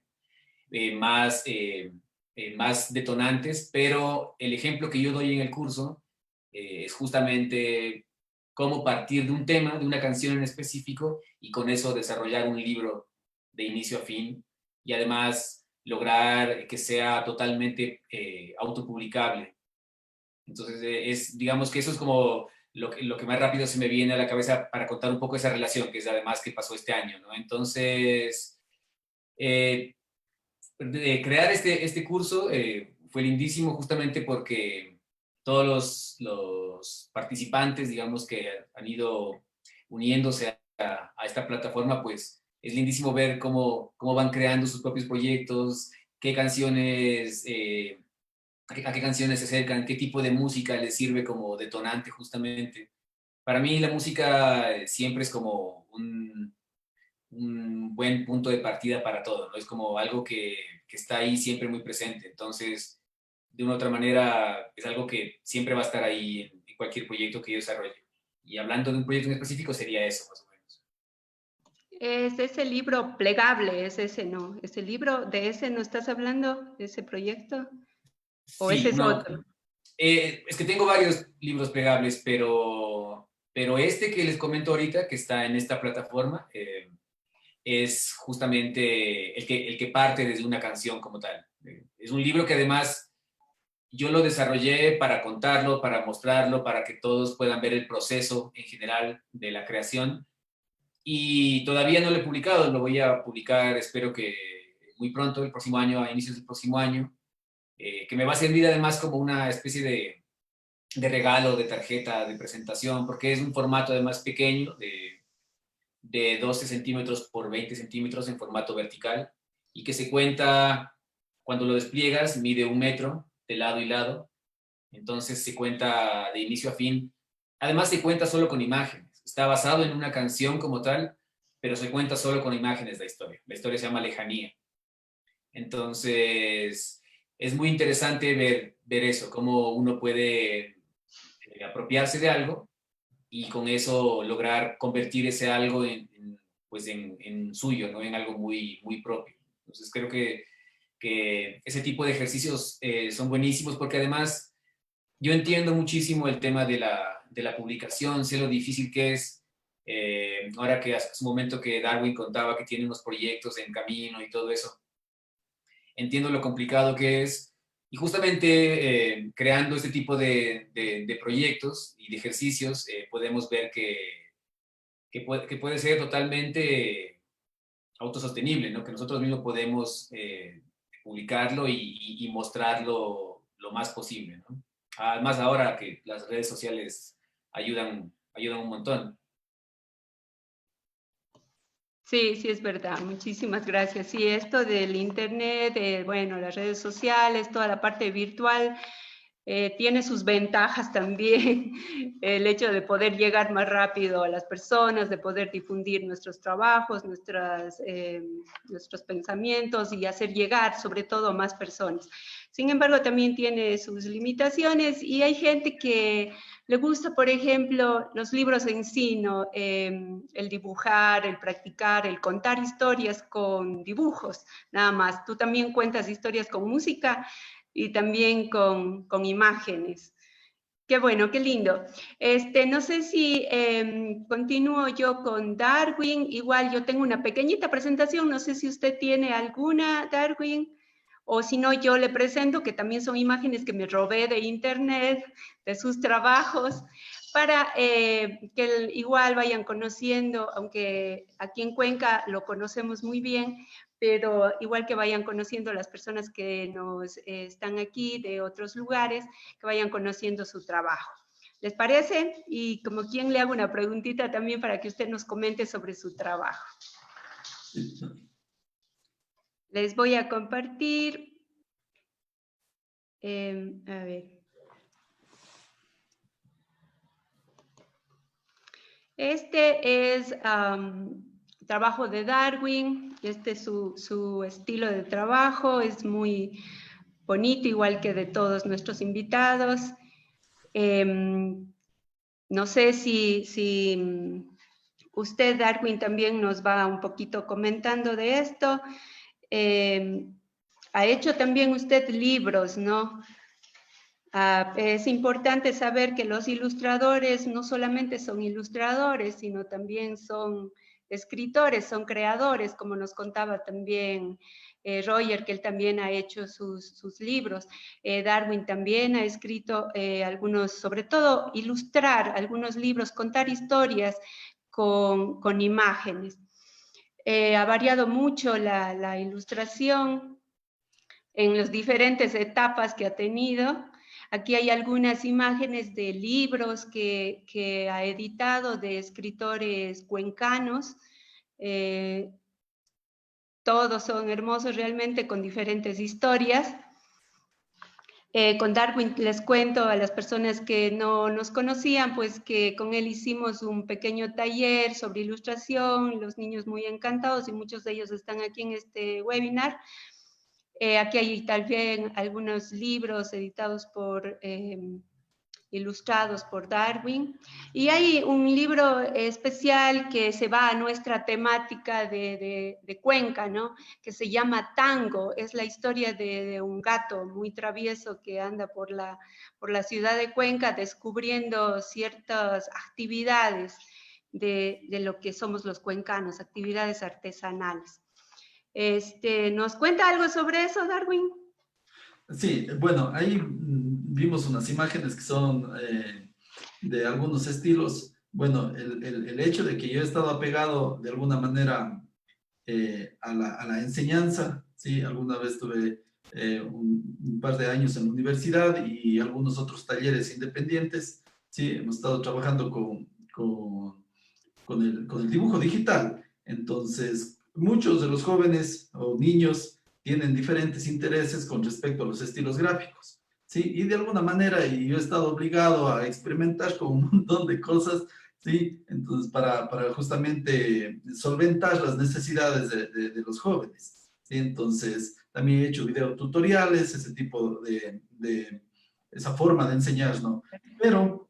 más detonantes, pero el ejemplo que yo doy en el curso es justamente cómo partir de un tema, de una canción en específico, y con eso desarrollar un libro de inicio a fin, y además lograr que sea totalmente autopublicable. Entonces, digamos que eso es como lo que más rápido se me viene a la cabeza para contar un poco esa relación, que es además que pasó este año, ¿no? Entonces, eh, de crear este curso fue lindísimo justamente porque todos los participantes, digamos, que han ido uniéndose a esta plataforma, pues es lindísimo ver cómo van creando sus propios proyectos, qué canciones, a qué canciones se acercan, qué tipo de música les sirve como detonante justamente. Para mí la música siempre es como un buen punto de partida para todo, ¿no? Es como algo que está ahí siempre muy presente. Entonces, de una u otra manera, es algo que siempre va a estar ahí en cualquier proyecto que yo desarrolle. Y hablando de un proyecto en específico, sería eso, más o menos. Es ese libro plegable, es ese, ¿no? Ese libro, ¿de ese no estás hablando? ¿De ese proyecto? ¿O ese Sí, es otro? es que tengo varios libros plegables, pero este que les comento ahorita, que está en esta plataforma, es justamente el que parte desde una canción como tal. Es un libro que además yo lo desarrollé para contarlo, para mostrarlo, para que todos puedan ver el proceso en general de la creación. Y todavía no lo he publicado, lo voy a publicar, espero que muy pronto, el próximo año, a inicios del próximo año, que me va a servir además como una especie de regalo, de tarjeta, de presentación, porque es un formato además pequeño, de 12 centímetros por 20 centímetros en formato vertical, y que se cuenta, cuando lo despliegas, mide 1 metro de lado y lado, entonces se cuenta de inicio a fin. Además se cuenta solo con imágenes, está basado en una canción como tal, pero se cuenta solo con imágenes la historia se llama Lejanía. Entonces es muy interesante ver eso, cómo uno puede apropiarse de algo y con eso lograr convertir ese algo pues en suyo, ¿no? En algo muy, muy propio. Entonces creo que ese tipo de ejercicios son buenísimos porque además yo entiendo muchísimo el tema de la publicación, sé lo difícil que es. Ahora que hace un momento que Darwin contaba que tiene unos proyectos en camino y todo eso, entiendo lo complicado que es. Y justamente creando este tipo de proyectos y de ejercicios, podemos ver que puede ser totalmente autosostenible, ¿no? Que nosotros mismos podemos publicarlo y mostrarlo lo más posible, ¿no? Además, ahora que las redes sociales ayudan un montón. Sí, sí, es verdad. Muchísimas gracias. Sí, esto del internet, bueno, las redes sociales, toda la parte virtual, Tiene sus ventajas también, el hecho de poder llegar más rápido a las personas, de poder difundir nuestros trabajos, nuestros pensamientos y hacer llegar sobre todo a más personas. Sin embargo, también tiene sus limitaciones y hay gente que le gusta, por ejemplo, los libros en sí, ¿no? El dibujar, el practicar, el contar historias con dibujos, nada más. Tú también cuentas historias con música y también con imágenes. Qué bueno, qué lindo. No sé si continúo yo con Darwin. Igual yo tengo una pequeñita presentación, no sé si usted tiene alguna, Darwin, o si no, yo le presento, que también son imágenes que me robé de internet, de sus trabajos, para que igual vayan conociendo, aunque aquí en Cuenca lo conocemos muy bien, pero igual que vayan conociendo las personas que nos están aquí de otros lugares, que vayan conociendo su trabajo. ¿Les parece? Y como quien le hago una preguntita también para que usted nos comente sobre su trabajo. Les voy a compartir. A ver. Este es trabajo de Darwin. Este es su estilo de trabajo. Es muy bonito, igual que de todos nuestros invitados. No sé si usted, Darwin, también nos va un poquito comentando de esto. Ha hecho también usted libros, ¿no? Es importante saber que los ilustradores no solamente son ilustradores, sino también son escritores, son creadores, como nos contaba también Roger, que él también ha hecho sus libros. Darwin también ha escrito algunos, sobre todo ilustrar algunos libros, contar historias con imágenes. Ha variado mucho la ilustración en las diferentes etapas que ha tenido. Aquí hay algunas imágenes de libros que ha editado de escritores cuencanos. Todos son hermosos realmente, con diferentes historias. Con Darwin les cuento a las personas que no nos conocían, pues que con él hicimos un pequeño taller sobre ilustración, los niños muy encantados y muchos de ellos están aquí en este webinar. Aquí hay también algunos libros editados ilustrados por Darwin. Y hay un libro especial que se va a nuestra temática de Cuenca, ¿no? Que se llama Tango. Es la historia de un gato muy travieso que anda por la ciudad de Cuenca descubriendo ciertas actividades de lo que somos los cuencanos, actividades artesanales. ¿Nos cuenta algo sobre eso, Darwin? Sí, bueno, ahí vimos unas imágenes que son de algunos estilos. Bueno, el hecho de que yo he estado apegado de alguna manera a la enseñanza, ¿sí? Alguna vez tuve un par de años en la universidad y algunos otros talleres independientes, ¿sí? Hemos estado trabajando con el dibujo digital. Entonces, muchos de los jóvenes o niños tienen diferentes intereses con respecto a los estilos gráficos, ¿sí? Y de alguna manera yo he estado obligado a experimentar con un montón de cosas, ¿sí? Entonces, para justamente solventar las necesidades de los jóvenes, ¿sí? Entonces, también he hecho videotutoriales, ese tipo esa forma de enseñar, ¿no? Pero,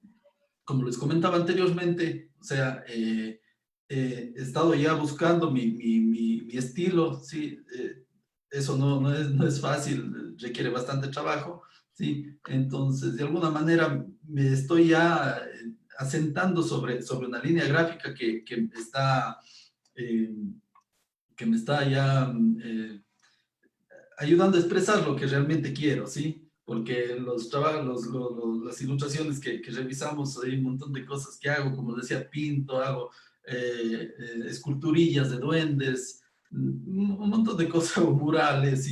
como les comentaba anteriormente, o sea, he estado ya buscando mi estilo, ¿sí? Eso no es fácil, requiere bastante trabajo, ¿sí? Entonces, de alguna manera, me estoy ya asentando sobre una línea gráfica que me está ya ayudando a expresar lo que realmente quiero, ¿sí? Porque los trabajos, las ilustraciones que revisamos, hay un montón de cosas que hago, como decía, pinto, hago esculturillas de duendes, un montón de cosas, hago murales,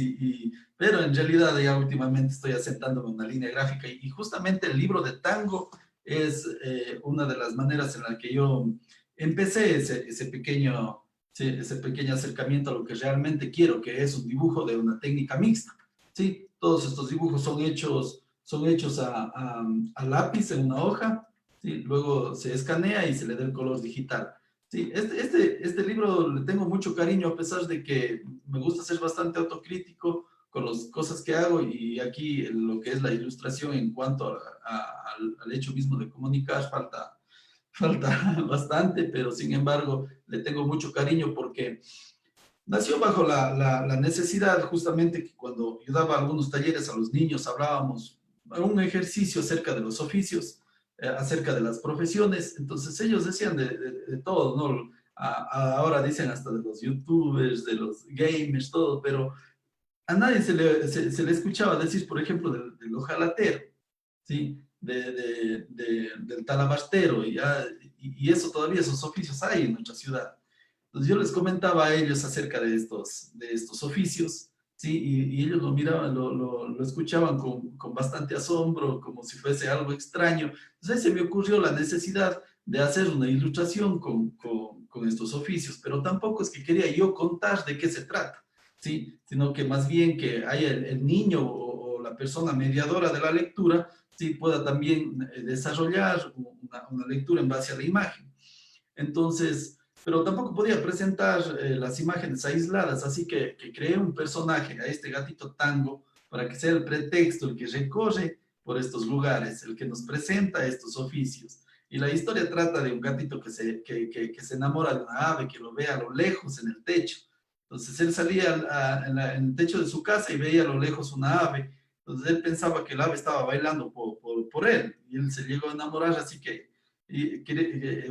pero en realidad ya últimamente estoy asentándome en una línea gráfica y justamente el libro de tango es una de las maneras en la que yo empecé ese pequeño acercamiento a lo que realmente quiero, que es un dibujo de una técnica mixta, ¿sí? Todos estos dibujos son hechos son hechos a lápiz en una hoja, ¿sí? Luego se escanea y se le da el color digital. Sí, este libro le tengo mucho cariño, a pesar de que me gusta ser bastante autocrítico con las cosas que hago, y aquí lo que es la ilustración en cuanto al hecho mismo de comunicar falta bastante, pero sin embargo le tengo mucho cariño porque nació bajo la necesidad, justamente, que cuando yo daba algunos talleres a los niños hablábamos un ejercicio acerca de los oficios, acerca de las profesiones. Entonces ellos decían de todo, ¿no? Ahora dicen hasta de los youtubers, de los gamers, todo, pero a nadie se le escuchaba decir, por ejemplo, del ojalatero, ¿sí? Del talabastero, y eso todavía, esos oficios hay en nuestra ciudad. Entonces yo les comentaba a ellos acerca de estos oficios, ¿sí? Y ellos lo miraban, lo escuchaban con bastante asombro, como si fuese algo extraño. Entonces ahí se me ocurrió la necesidad de hacer una ilustración con estos oficios, pero tampoco es que quería yo contar de qué se trata, ¿sí? Sino que más bien que haya el niño o la persona mediadora de la lectura, ¿sí? Pueda también desarrollar una lectura en base a la imagen. Entonces, pero tampoco podía presentar las imágenes aisladas, así que creé un personaje, a este gatito Tango, para que sea el pretexto, el que recorre por estos lugares, el que nos presenta estos oficios. Y la historia trata de un gatito que se enamora de una ave, que lo ve a lo lejos en el techo. Entonces él salía en el techo de su casa y veía a lo lejos una ave. Entonces él pensaba que el ave estaba bailando por él, y él se llegó a enamorar, así que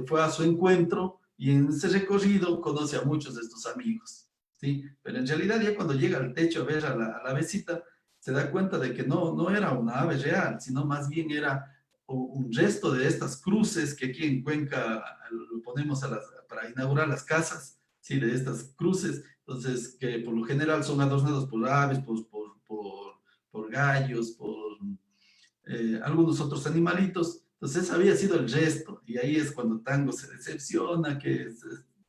fue a su encuentro, y en ese recorrido conoce a muchos de estos amigos, ¿sí? Pero en realidad ya cuando llega al techo a ver a la avecita, se da cuenta de que no era una ave real, sino más bien era un resto de estas cruces que aquí en Cuenca lo ponemos para inaugurar las casas, ¿sí? De estas cruces, entonces, que por lo general son adornados por aves, por gallos, por algunos otros animalitos. Entonces había sido el gesto, y ahí es cuando Tango se decepciona, que es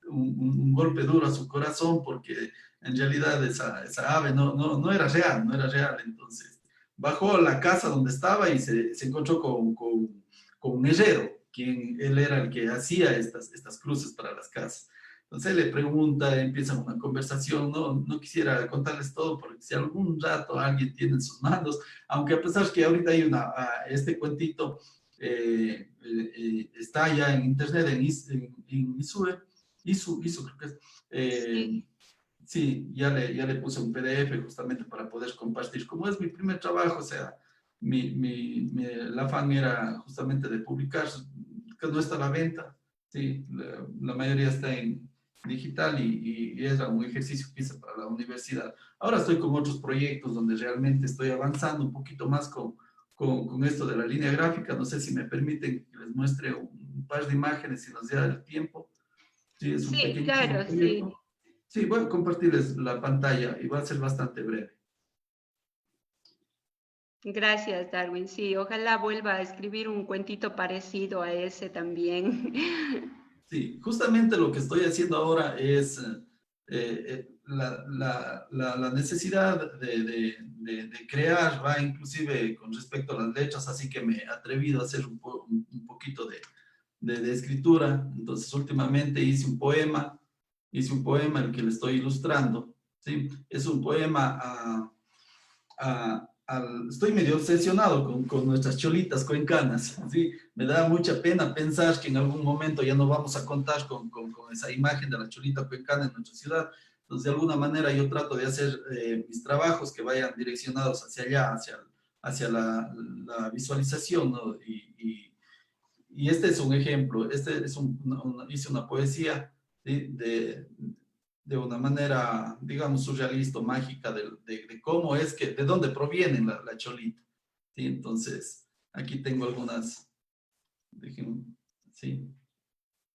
un golpe duro a su corazón, porque en realidad esa ave no era real, no era real. Entonces bajó a la casa donde estaba y se encontró con un herrero, quien él era el que hacía estas cruces para las casas. Entonces él le pregunta, empieza una conversación, no quisiera contarles todo, porque si algún rato alguien tiene en sus manos, aunque a pesar que ahorita hay este cuentito está ya en internet, en Isu creo que es. Sí. Sí, ya le puse un PDF justamente para poder compartir. Como es mi primer trabajo, o sea, el afán era justamente de publicar, que no está a la venta, sí, la mayoría está en digital, y era un ejercicio que hice para la universidad. Ahora estoy con otros proyectos donde realmente estoy avanzando un poquito más con esto de la línea gráfica. No sé si me permiten que les muestre un par de imágenes si nos da el tiempo. Sí, es un Sí, pequeñísimo claro, sí. proyecto. Sí, voy a compartirles la pantalla y va a ser bastante breve. Gracias, Darwin. Sí, ojalá vuelva a escribir un cuentito parecido a ese también. Sí, justamente lo que estoy haciendo ahora es la necesidad de crear, va inclusive con respecto a las letras, así que me he atrevido a hacer un poquito de escritura. Entonces últimamente hice un poema el que le estoy ilustrando, ¿sí? Es un poema estoy medio obsesionado con nuestras cholitas cuencanas, ¿sí? Me da mucha pena pensar que en algún momento ya no vamos a contar con esa imagen de la cholita cuencana en nuestra ciudad. Entonces, de alguna manera yo trato de hacer mis trabajos que vayan direccionados hacia allá, hacia la visualización, ¿no? Y este es un ejemplo. Hice una poesía, ¿sí? De una manera, digamos, surrealista, mágica, de cómo es de dónde proviene la cholita, ¿sí? Entonces, aquí tengo sí,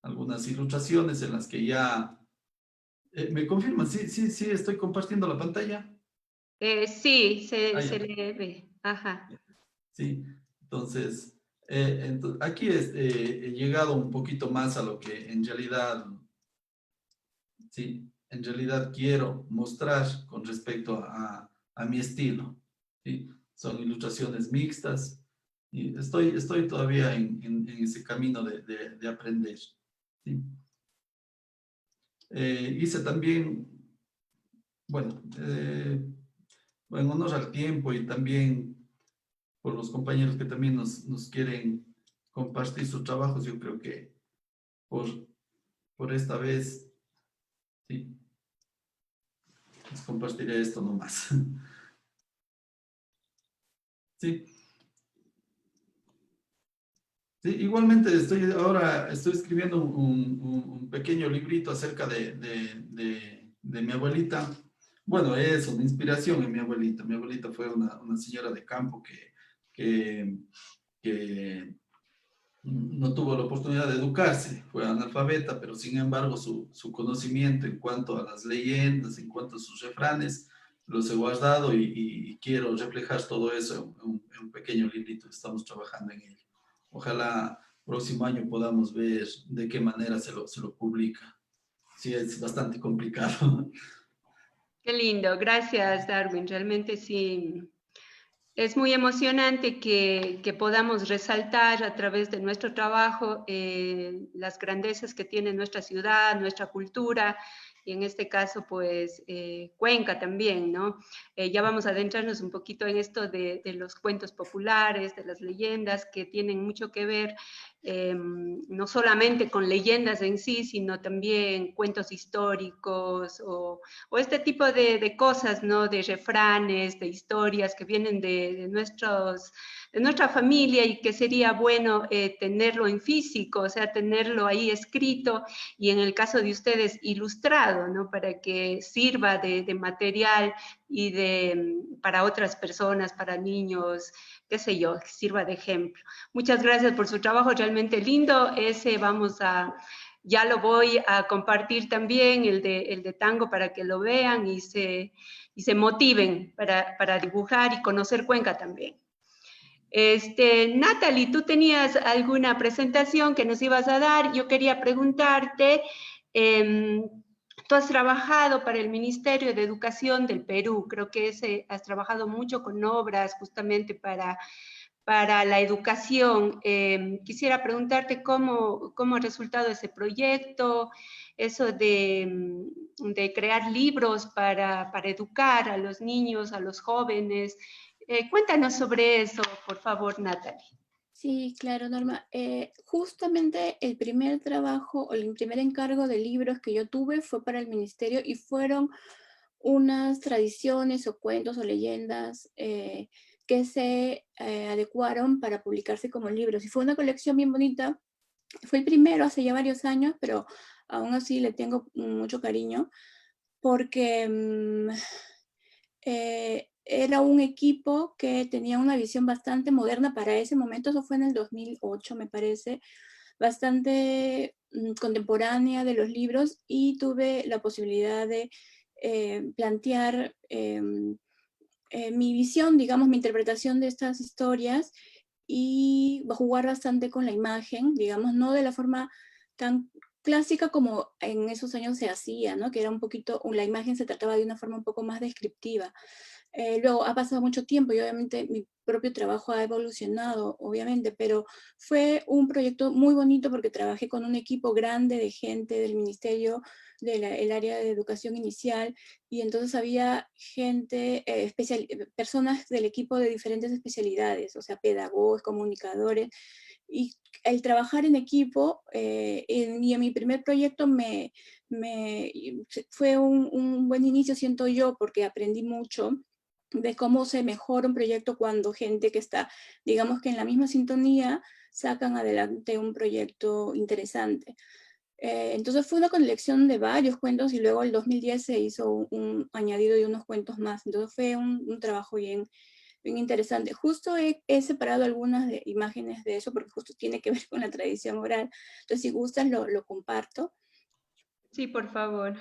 algunas ilustraciones en las que ya, ¿me confirman? Sí, estoy compartiendo la pantalla. Sí, Ah, se ya. le ve. Ajá. Sí, entonces, aquí he llegado un poquito más a lo que en realidad, sí, quiero mostrar con respecto a mi estilo, ¿sí? son ilustraciones mixtas. Y estoy todavía en ese camino de aprender. ¿Sí? Hice también, bueno, en honor al tiempo y también por los compañeros que también nos quieren compartir sus trabajos, yo creo que por esta vez, sí, les compartiré esto nomás. Sí. Sí, igualmente estoy escribiendo un pequeño librito acerca de mi abuelita. Bueno, es una inspiración en mi abuelita. Mi abuelita fue una señora de campo que no tuvo la oportunidad de educarse, fue analfabeta, pero sin embargo su conocimiento en cuanto a las leyendas, en cuanto a sus refranes, los he guardado y quiero reflejar todo eso en un pequeño librito. Estamos trabajando en ello. Ojalá próximo año podamos ver de qué manera se lo publica. Sí, es bastante complicado. Qué lindo, gracias Darwin, realmente sí. Es muy emocionante que podamos resaltar a través de nuestro trabajo las grandezas que tiene nuestra ciudad, nuestra cultura, y en este caso, pues, Cuenca también, ¿no? Ya vamos a adentrarnos un poquito en esto de los cuentos populares, de las leyendas, que tienen mucho que ver no solamente con leyendas en sí, sino también cuentos históricos o este tipo de cosas, ¿no? De refranes, de historias que vienen de nuestra familia y que sería bueno tenerlo en físico, o sea, tenerlo ahí escrito y en el caso de ustedes ilustrado, ¿no? Para que sirva de material y para otras personas, para niños, qué sé yo, que sirva de ejemplo. Muchas gracias por su trabajo, realmente lindo. Ya lo voy a compartir también, el de tango, para que lo vean y se motiven para dibujar y conocer Cuenca también. Natalie, tú tenías alguna presentación que nos ibas a dar. Yo quería preguntarte, tú has trabajado para el Ministerio de Educación del Perú, creo que has trabajado mucho con obras justamente para la educación. Quisiera preguntarte cómo ha resultado ese proyecto, eso de crear libros para educar a los niños, a los jóvenes. Cuéntanos sobre eso, por favor, Natalie. Sí, claro, Norma. Justamente el primer trabajo o el primer encargo de libros que yo tuve fue para el ministerio y fueron unas tradiciones o cuentos o leyendas que se adecuaron para publicarse como libros. Y fue una colección bien bonita. Fue el primero hace ya varios años, pero aún así le tengo mucho cariño porque era un equipo que tenía una visión bastante moderna para ese momento. Eso fue en el 2008, me parece, bastante contemporánea de los libros, y tuve la posibilidad de plantear mi visión, digamos, mi interpretación de estas historias y jugar bastante con la imagen, digamos, no de la forma tan clásica como en esos años se hacía, ¿no? Que era un poquito, la imagen se trataba de una forma un poco más descriptiva. Luego ha pasado mucho tiempo y obviamente mi propio trabajo ha evolucionado, obviamente, pero fue un proyecto muy bonito porque trabajé con un equipo grande de gente del ministerio, del área de educación inicial, y entonces había gente, personas del equipo de diferentes especialidades, o sea, pedagogos, comunicadores, y el trabajar en equipo, y en mi primer proyecto fue un buen inicio, siento yo, porque aprendí mucho de cómo se mejora un proyecto cuando gente que está, digamos que en la misma sintonía, sacan adelante un proyecto interesante. Entonces fue una colección de varios cuentos y luego el 2010 se hizo un añadido de unos cuentos más. Entonces fue un trabajo bien interesante. Justo he separado algunas imágenes de eso porque justo tiene que ver con la tradición oral. Entonces si gustas lo comparto. Sí, por favor.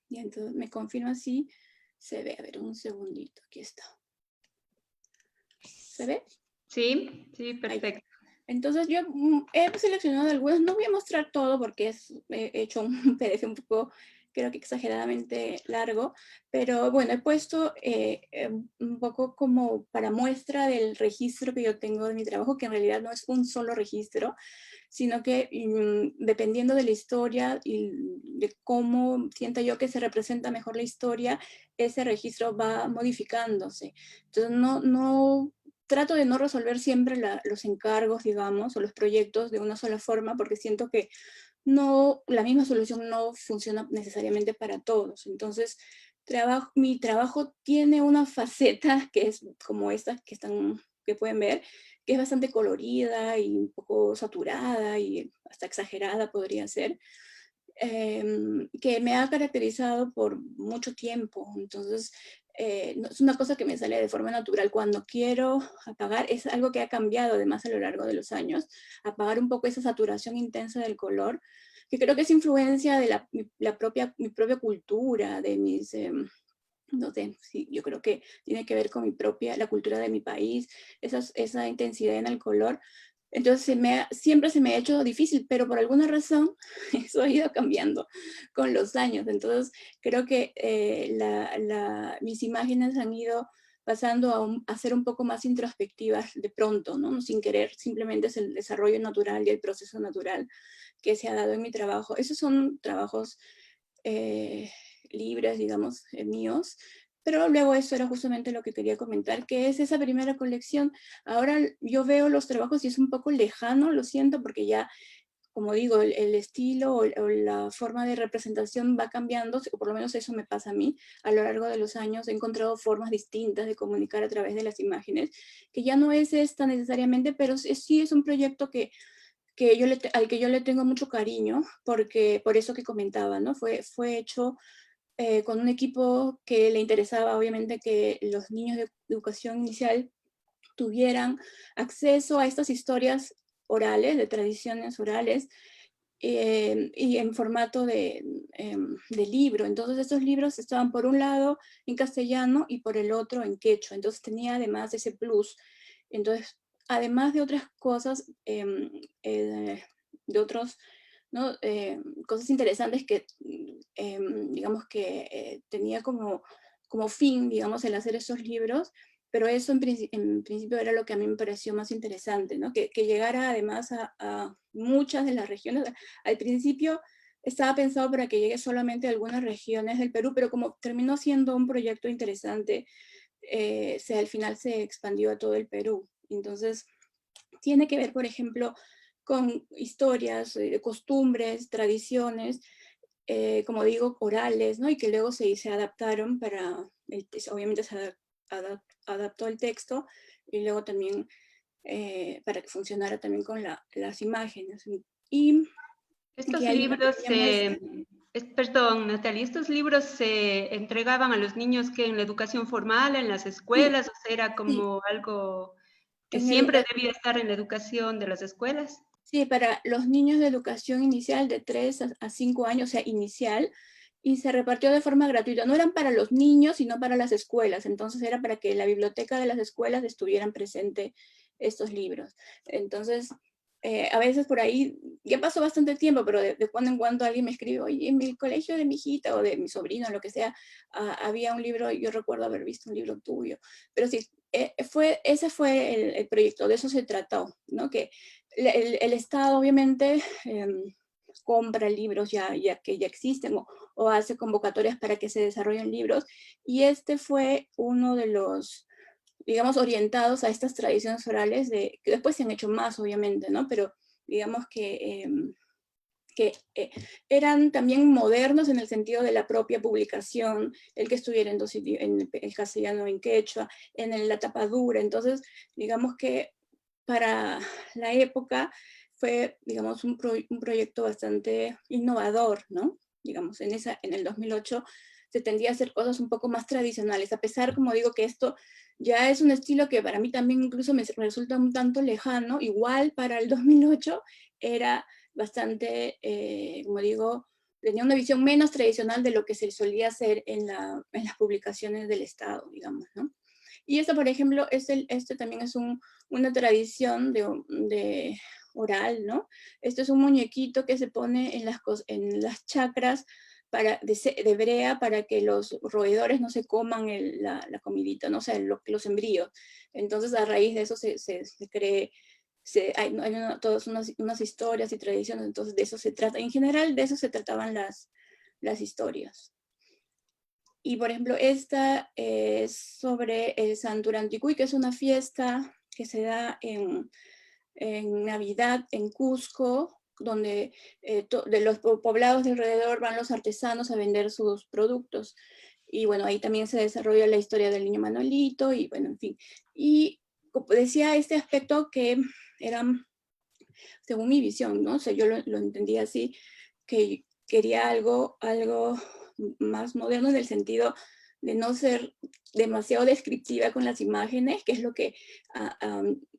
Y entonces me confirma si se ve. A ver, un segundito. Aquí está. ¿Se ve? Sí, sí, perfecto. Entonces yo he seleccionado algunas, no voy a mostrar todo porque he hecho un PDF un poco creo que exageradamente largo, pero bueno, he puesto un poco como para muestra del registro que yo tengo de mi trabajo, que en realidad no es un solo registro, sino que dependiendo de la historia y de cómo sienta yo que se representa mejor la historia, ese registro va modificándose. Entonces no trato de no resolver siempre los encargos, digamos, o los proyectos de una sola forma, porque siento que la misma solución no funciona necesariamente para todos. Entonces, mi trabajo tiene una faceta que es como estas que pueden ver, que es bastante colorida y un poco saturada y hasta exagerada podría ser, que me ha caracterizado por mucho tiempo. Entonces, no es una cosa que me sale de forma natural. Cuando quiero apagar, es algo que ha cambiado además a lo largo de los años, apagar un poco esa saturación intensa del color, que creo que es influencia de mi propia cultura, de mis... no sé, sí, yo creo que tiene que ver con la cultura de mi país, esa intensidad en el color. Entonces siempre se me ha hecho difícil, pero por alguna razón eso ha ido cambiando con los años. Entonces creo que mis imágenes han ido pasando a ser un poco más introspectivas de pronto, ¿no? Sin querer, simplemente es el desarrollo natural y el proceso natural que se ha dado en mi trabajo. Esos son trabajos libres, digamos, míos, pero luego eso era justamente lo que quería comentar, que es esa primera colección. Ahora yo veo los trabajos y es un poco lejano, lo siento, porque ya, como digo, el estilo o la forma de representación va cambiando, o por lo menos eso me pasa a mí. A lo largo de los años he encontrado formas distintas de comunicar a través de las imágenes, que ya no es esta necesariamente, pero sí es un proyecto al que yo le tengo mucho cariño, porque por eso que comentaba, ¿no? Fue hecho con un equipo que le interesaba, obviamente, que los niños de educación inicial tuvieran acceso a estas historias orales, de tradiciones orales, y en formato de libro. Entonces estos libros estaban por un lado en castellano y por el otro en quechua. Entonces tenía además ese plus. Entonces, además de otras cosas, de otros, ¿no? Cosas interesantes que, digamos que tenía como fin, digamos, el hacer esos libros, pero eso en principio era lo que a mí me pareció más interesante, ¿no? Que llegara además a muchas de las regiones. Al principio estaba pensado para que llegue solamente a algunas regiones del Perú, pero como terminó siendo un proyecto interesante, al final se expandió a todo el Perú. Entonces, tiene que ver, por ejemplo, con historias, costumbres, tradiciones, como digo, orales, ¿no? Y que luego se adaptaron obviamente se adaptó el texto y luego también para que funcionara también con las imágenes. Y Estos que hay una libros, pequeña muestra. perdón, Natalia, ¿estos libros se entregaban a los niños que en la educación formal, en las escuelas, o sea, era Sí, como algo que en siempre debía estar en la educación de las escuelas? sí, para los niños de educación inicial de 3 a 5 años, o sea, inicial, y se repartió de forma gratuita. No eran para los niños, sino para las escuelas. Entonces era para que en la biblioteca de las escuelas estuvieran presentes estos libros. Entonces, a veces por ahí, ya pasó bastante tiempo, pero de cuando en cuando alguien me escribe, oye, en el colegio de mi hijita o de mi sobrino, lo que sea, había un libro, yo recuerdo haber visto un libro tuyo. Pero sí, ese fue el proyecto, de eso se trató, ¿no? Que el Estado obviamente compra libros ya que ya existen o hace convocatorias para que se desarrollen libros, y este fue uno de los, digamos, orientados a estas tradiciones orales, que después se han hecho más obviamente, ¿no? Pero digamos que eran también modernos en el sentido de la propia publicación, el que estuviera en el castellano o en quechua, en la tapadura. Entonces, digamos que para la época fue, digamos, un proyecto bastante innovador, ¿no? Digamos, en el 2008 se tendía a hacer cosas un poco más tradicionales, a pesar, como digo, que esto ya es un estilo que para mí también incluso me resulta un tanto lejano. Igual para el 2008 era bastante, como digo, tenía una visión menos tradicional de lo que se solía hacer en las publicaciones del Estado, digamos, ¿no? Y esto, por ejemplo, este también es una tradición de oral, ¿no? Esto es un muñequito que se pone en las chakras de brea para que los roedores no se coman la comidita, ¿no? O sea, los embrios. Entonces, a raíz de eso se cree, hay todas unas historias y tradiciones, entonces de eso se trata. En general, de eso se trataban las historias. Y, por ejemplo, esta es sobre el Santuranticuy, que es una fiesta que se da en Navidad en Cusco, donde de los poblados de alrededor van los artesanos a vender sus productos. Y bueno, ahí también se desarrolla la historia del niño Manolito, y bueno, en fin. Y como decía, este aspecto que era, según mi visión, ¿no? O sea, yo lo entendía así, que quería algo más moderno en el sentido de no ser demasiado descriptiva con las imágenes, que es lo que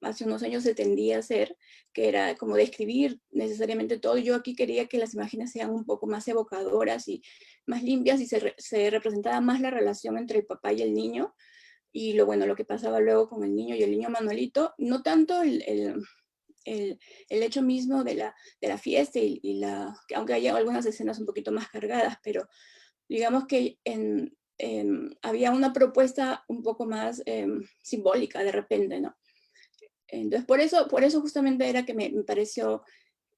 hace unos años se tendía a hacer, que era como describir necesariamente todo. Yo aquí quería que las imágenes sean un poco más evocadoras y más limpias, y se representaba más la relación entre el papá y el niño, y lo que pasaba luego con el niño y el niño Manuelito, no tanto el hecho mismo de la fiesta aunque haya algunas escenas un poquito más cargadas, pero digamos que había una propuesta un poco más simbólica de repente, ¿no? Entonces, por eso justamente era que me pareció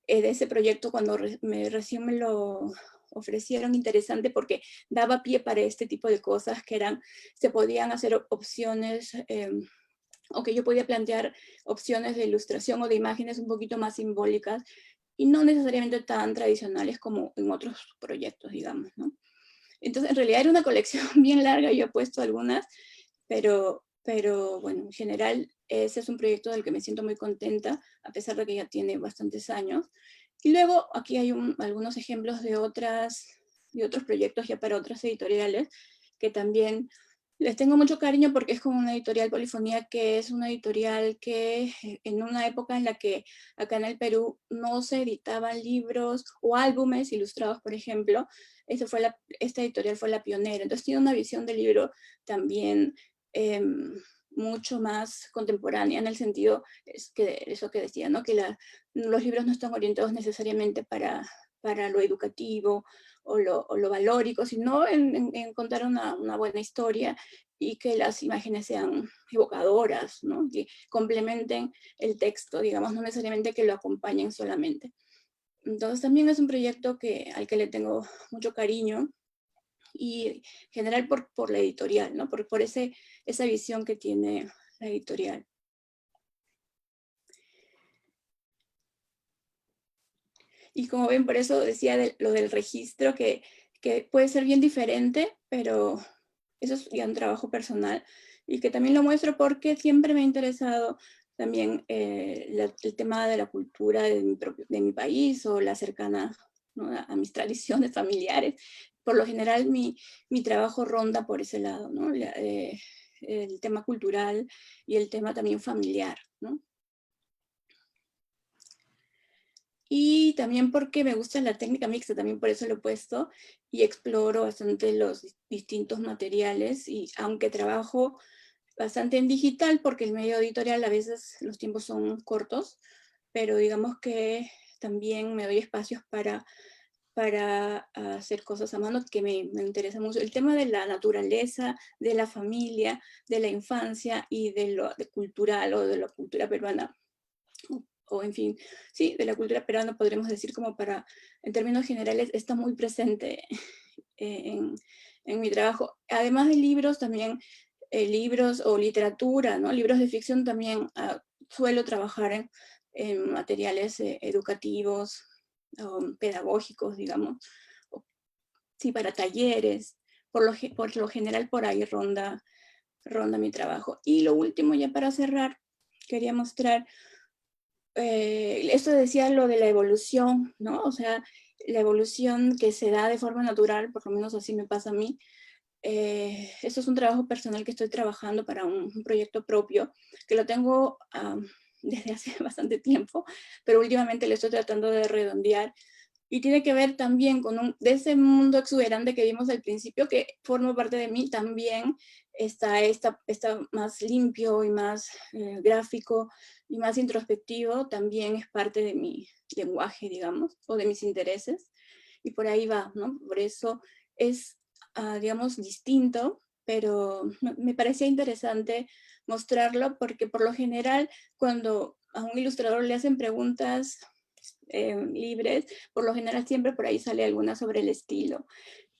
de ese proyecto, cuando recién me lo ofrecieron, interesante, porque daba pie para este tipo de cosas que se podían hacer opciones, o que yo podía plantear opciones de ilustración o de imágenes un poquito más simbólicas y no necesariamente tan tradicionales como en otros proyectos, digamos, ¿no? Entonces, en realidad era una colección bien larga, yo he puesto algunas, pero bueno, en general ese es un proyecto del que me siento muy contenta, a pesar de que ya tiene bastantes años. Y luego aquí hay algunos ejemplos de otros proyectos ya para otras editoriales, que también les tengo mucho cariño, porque es como una editorial Polifonía, que es una editorial que en una época en la que acá en el Perú no se editaban libros o álbumes ilustrados, por ejemplo, esta editorial fue la pionera. Entonces tiene una visión del libro también mucho más contemporánea, en el sentido, eso que decía, ¿no? Que los libros no están orientados necesariamente para lo educativo o lo valórico, sino en contar una buena historia, y que las imágenes sean evocadoras, ¿no? Que complementen el texto, digamos, no necesariamente que lo acompañen solamente. Entonces también es un proyecto al que le tengo mucho cariño, y en general por la editorial, ¿no? Por esa visión que tiene la editorial. Y como ven, por eso decía lo del registro, que puede ser bien diferente, pero eso es ya un trabajo personal, y que también lo muestro porque siempre me ha interesado también el tema de la cultura de mi país, o la cercana, ¿no? a mis tradiciones familiares. Por lo general mi trabajo ronda por ese lado, ¿no? El tema cultural y el tema también familiar, ¿no? Y también porque me gusta la técnica mixta, también por eso lo he puesto, y exploro bastante los distintos materiales, y aunque trabajo bastante en digital, porque el medio editorial a veces los tiempos son cortos, pero digamos que también me doy espacios para hacer cosas a mano, que me interesa mucho. El tema de la naturaleza, de la familia, de la infancia y de lo cultural, o de la cultura peruana, o en fin, sí, de la cultura peruana, podremos decir, como en términos generales, está muy presente en mi trabajo. Además de libros, también libros o literatura, ¿no? Libros de ficción también suelo trabajar en materiales educativos, pedagógicos, digamos, sí, para talleres. Por lo general, por ahí ronda mi trabajo. Y lo último, ya para cerrar, quería mostrar, esto decía lo de la evolución, ¿no? O sea, la evolución que se da de forma natural, por lo menos así me pasa a mí. Esto es un trabajo personal que estoy trabajando para un proyecto propio, que lo tengo desde hace bastante tiempo, pero últimamente le estoy tratando de redondear, y tiene que ver también de ese mundo exuberante que vimos al principio, que forma parte de mí. También está más limpio y más gráfico y más introspectivo, también es parte de mi lenguaje, digamos, o de mis intereses. y por ahí va, ¿no? Por eso es, digamos, distinto, pero me parecía interesante mostrarlo porque por lo general cuando a un ilustrador le hacen preguntas libres, por lo general siempre por ahí sale alguna sobre el estilo.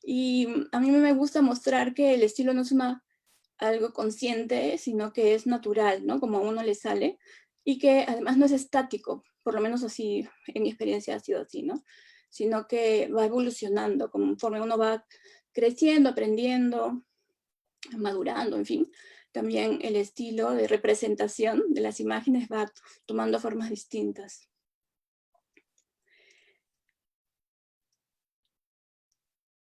Y a mí me gusta mostrar que el estilo no es algo consciente, sino que es natural, ¿no? Como a uno le sale, y que además no es estático, por lo menos así, en mi experiencia ha sido así, ¿no? Sino que va evolucionando conforme uno va creciendo, aprendiendo, madurando, en fin. También el estilo de representación de las imágenes va tomando formas distintas.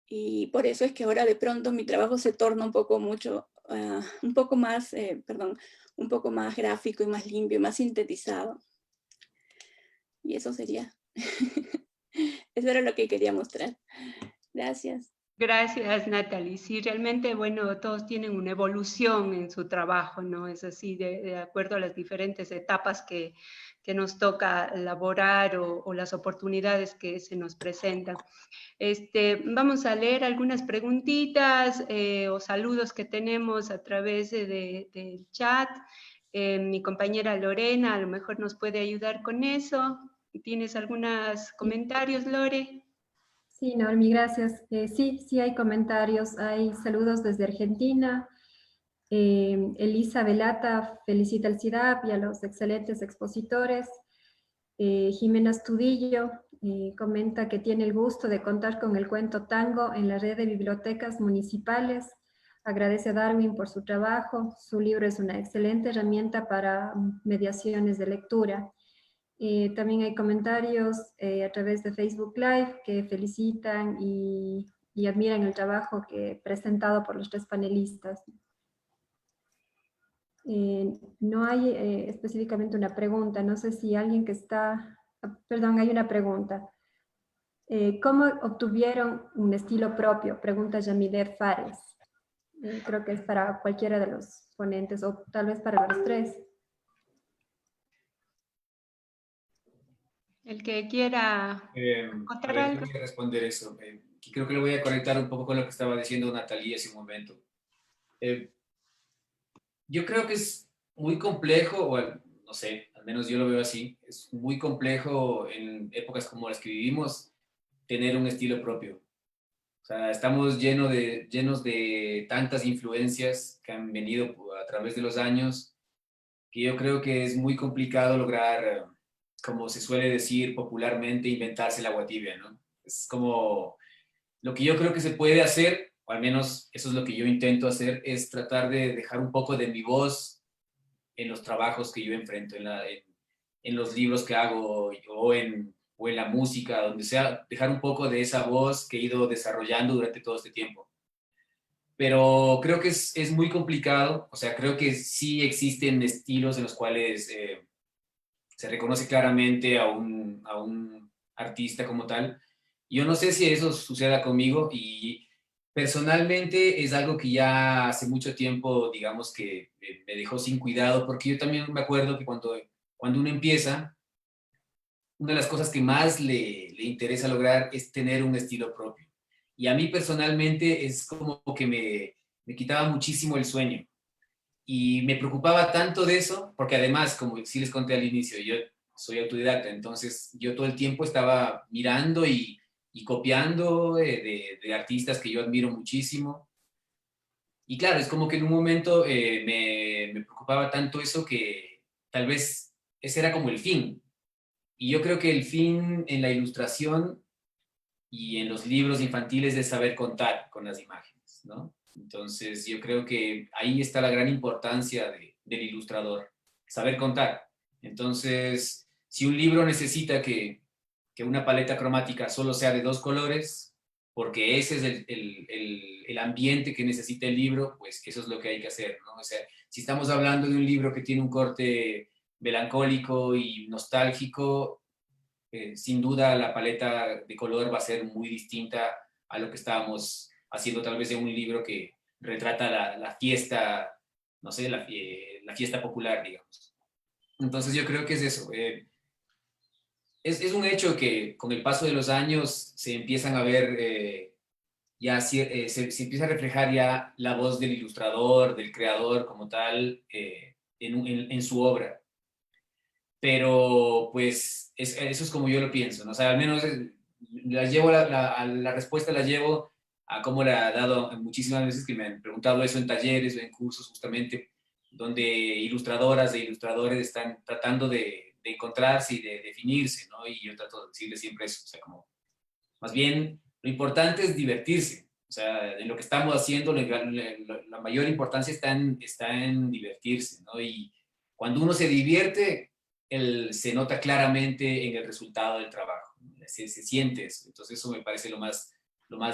Y por eso es que ahora de pronto mi trabajo se torna un poco un poco más, un poco más gráfico y más limpio, más sintetizado. Y eso sería. Eso era lo que quería mostrar. Gracias. Gracias, Natalie. Sí, realmente, bueno, todos tienen una evolución en su trabajo, ¿no? Es así, de acuerdo a las diferentes etapas que nos toca laborar o las oportunidades que se nos presentan. Vamos a leer algunas preguntitas o saludos que tenemos a través del chat. Mi compañera Lorena a lo mejor nos puede ayudar con eso. ¿Tienes algunos comentarios, Lore? Sí, Normi, gracias. Sí hay comentarios, hay saludos desde Argentina. Elisa Velata felicita al CIDAP y a los excelentes expositores. Jimena Astudillo comenta que tiene el gusto de contar con el cuento Tango en la red de bibliotecas municipales. Agradece a Darwin por su trabajo. Su libro es una excelente herramienta para mediaciones de lectura. También hay comentarios a través de Facebook Live que felicitan y admiran el trabajo presentado por los 3 panelistas. No hay específicamente una pregunta, no sé si alguien que está... Perdón, hay una pregunta. ¿Cómo obtuvieron un estilo propio? Pregunta Yamilet Fares. Creo que es para cualquiera de los ponentes o tal vez para los 3. El que quiera A contar ver, algo. yo voy a responder eso. Creo que lo voy a conectar un poco con lo que estaba diciendo Natalie hace un momento. Yo creo que es muy complejo, no sé, al menos yo lo veo así, es muy complejo en épocas como las que vivimos tener un estilo propio. O sea, estamos llenos de tantas influencias que han venido a través de los años, que yo creo que es muy complicado lograr, como se suele decir popularmente, inventarse el agua tibia, ¿no? Es como lo que yo creo que se puede hacer, o al menos eso es lo que yo intento hacer, es tratar de dejar un poco de mi voz en los trabajos que yo enfrento, en los libros que hago o en la música, donde sea, dejar un poco de esa voz que he ido desarrollando durante todo este tiempo. Pero creo que es muy complicado, o sea, creo que sí existen estilos en los cuales se reconoce claramente a un artista como tal. Yo no sé si eso suceda conmigo y personalmente es algo que ya hace mucho tiempo, digamos que me dejó sin cuidado, porque yo también me acuerdo que cuando uno empieza, una de las cosas que más le interesa lograr es tener un estilo propio. Y a mí personalmente es como que me quitaba muchísimo el sueño. Y me preocupaba tanto de eso, porque además, como sí les conté al inicio, yo soy autodidacta, entonces yo todo el tiempo estaba mirando y copiando de artistas que yo admiro muchísimo. Y claro, es como que en un momento me preocupaba tanto eso que tal vez ese era como el fin. Y yo creo que el fin en la ilustración y en los libros infantiles es saber contar con las imágenes, ¿no? Entonces yo creo que ahí está la gran importancia del ilustrador, saber contar. Entonces, si un libro necesita que una paleta cromática solo sea de 2 colores, porque ese es el ambiente que necesita el libro, pues eso es lo que hay que hacer, ¿no? O sea, si estamos hablando de un libro que tiene un corte melancólico y nostálgico, sin duda la paleta de color va a ser muy distinta a lo que estábamos haciendo tal vez en un libro que retrata la fiesta, no sé, la fiesta popular, digamos. Entonces yo creo que es eso. es un hecho que con el paso de los años se empiezan a ver, se empieza a reflejar ya la voz del ilustrador, del creador como tal, en su obra. Pero pues eso es como yo lo pienso, ¿no? O sea, al menos las llevo a la respuesta la llevo a cómo la ha dado muchísimas veces que me han preguntado eso en talleres o en cursos justamente, donde ilustradoras e ilustradores están tratando de encontrarse y de definirse, ¿no? Y yo trato de decirles siempre eso, o sea, como, más bien, lo importante es divertirse, o sea, en lo que estamos haciendo, la mayor importancia está en divertirse, ¿no? Y cuando uno se divierte, se nota claramente en el resultado del trabajo, ¿no? Se siente eso, entonces eso me parece lo más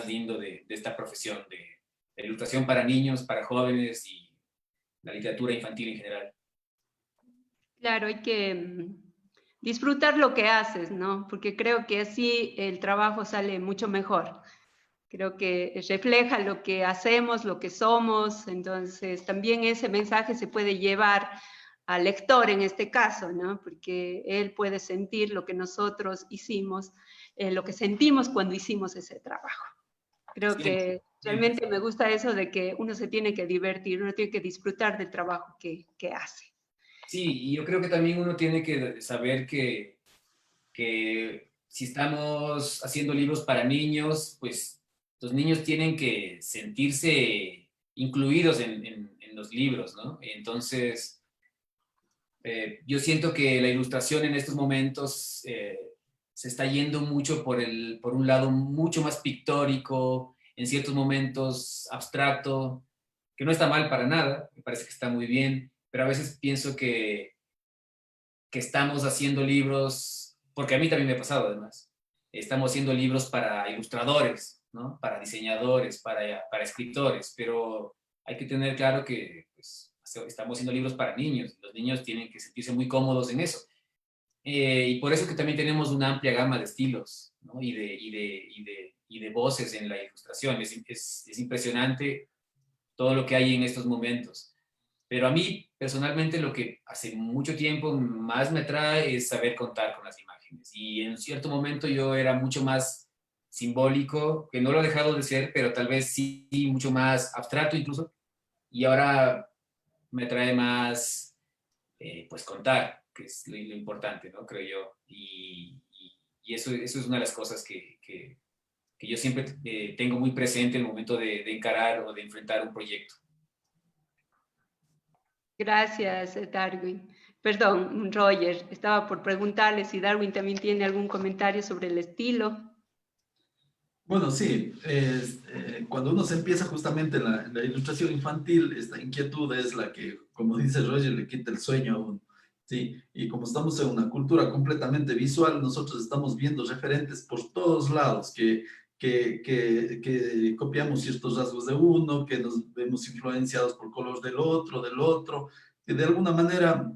lindo de esta profesión, de ilustración para niños, para jóvenes y la literatura infantil en general. Claro, hay que disfrutar lo que haces, ¿no? Porque creo que así el trabajo sale mucho mejor. Creo que refleja lo que hacemos, lo que somos, entonces también ese mensaje se puede llevar al lector en este caso, ¿no? Porque él puede sentir lo que nosotros hicimos, lo que sentimos cuando hicimos ese trabajo. Creo que realmente me gusta eso de que uno se tiene que divertir, uno tiene que disfrutar del trabajo que hace. Sí, y yo creo que también uno tiene que saber que si estamos haciendo libros para niños, pues los niños tienen que sentirse incluidos en los libros, ¿no? Entonces, yo siento que la ilustración en estos momentos se está yendo mucho por un lado mucho más pictórico, en ciertos momentos abstracto, que no está mal para nada, me parece que está muy bien, pero a veces pienso que estamos haciendo libros, porque a mí también me ha pasado además, estamos haciendo libros para ilustradores, ¿no? Para diseñadores, para escritores, pero hay que tener claro que pues, estamos haciendo libros para niños, los niños tienen que sentirse muy cómodos en eso. Y por eso que también tenemos una amplia gama de estilos, ¿no? Y de voces en la ilustración. Es impresionante todo lo que hay en estos momentos. Pero a mí, personalmente, lo que hace mucho tiempo más me atrae es saber contar con las imágenes. Y en cierto momento yo era mucho más simbólico, que no lo he dejado de ser, pero tal vez sí mucho más abstracto incluso. Y ahora me atrae más, pues, contar, que es lo importante, ¿no? Creo yo. Y eso es una de las cosas que yo siempre tengo muy presente en el momento de encarar o de enfrentar un proyecto. Gracias, Darwin. Perdón, Roger, estaba por preguntarle si Darwin también tiene algún comentario sobre el estilo. Bueno, sí, cuando uno se empieza justamente en la ilustración infantil, esta inquietud es la que, como dice Roger, le quita el sueño a uno, ¿sí? Y como estamos en una cultura completamente visual, nosotros estamos viendo referentes por todos lados, que copiamos ciertos rasgos de uno, que nos vemos influenciados por colores del otro, que de alguna manera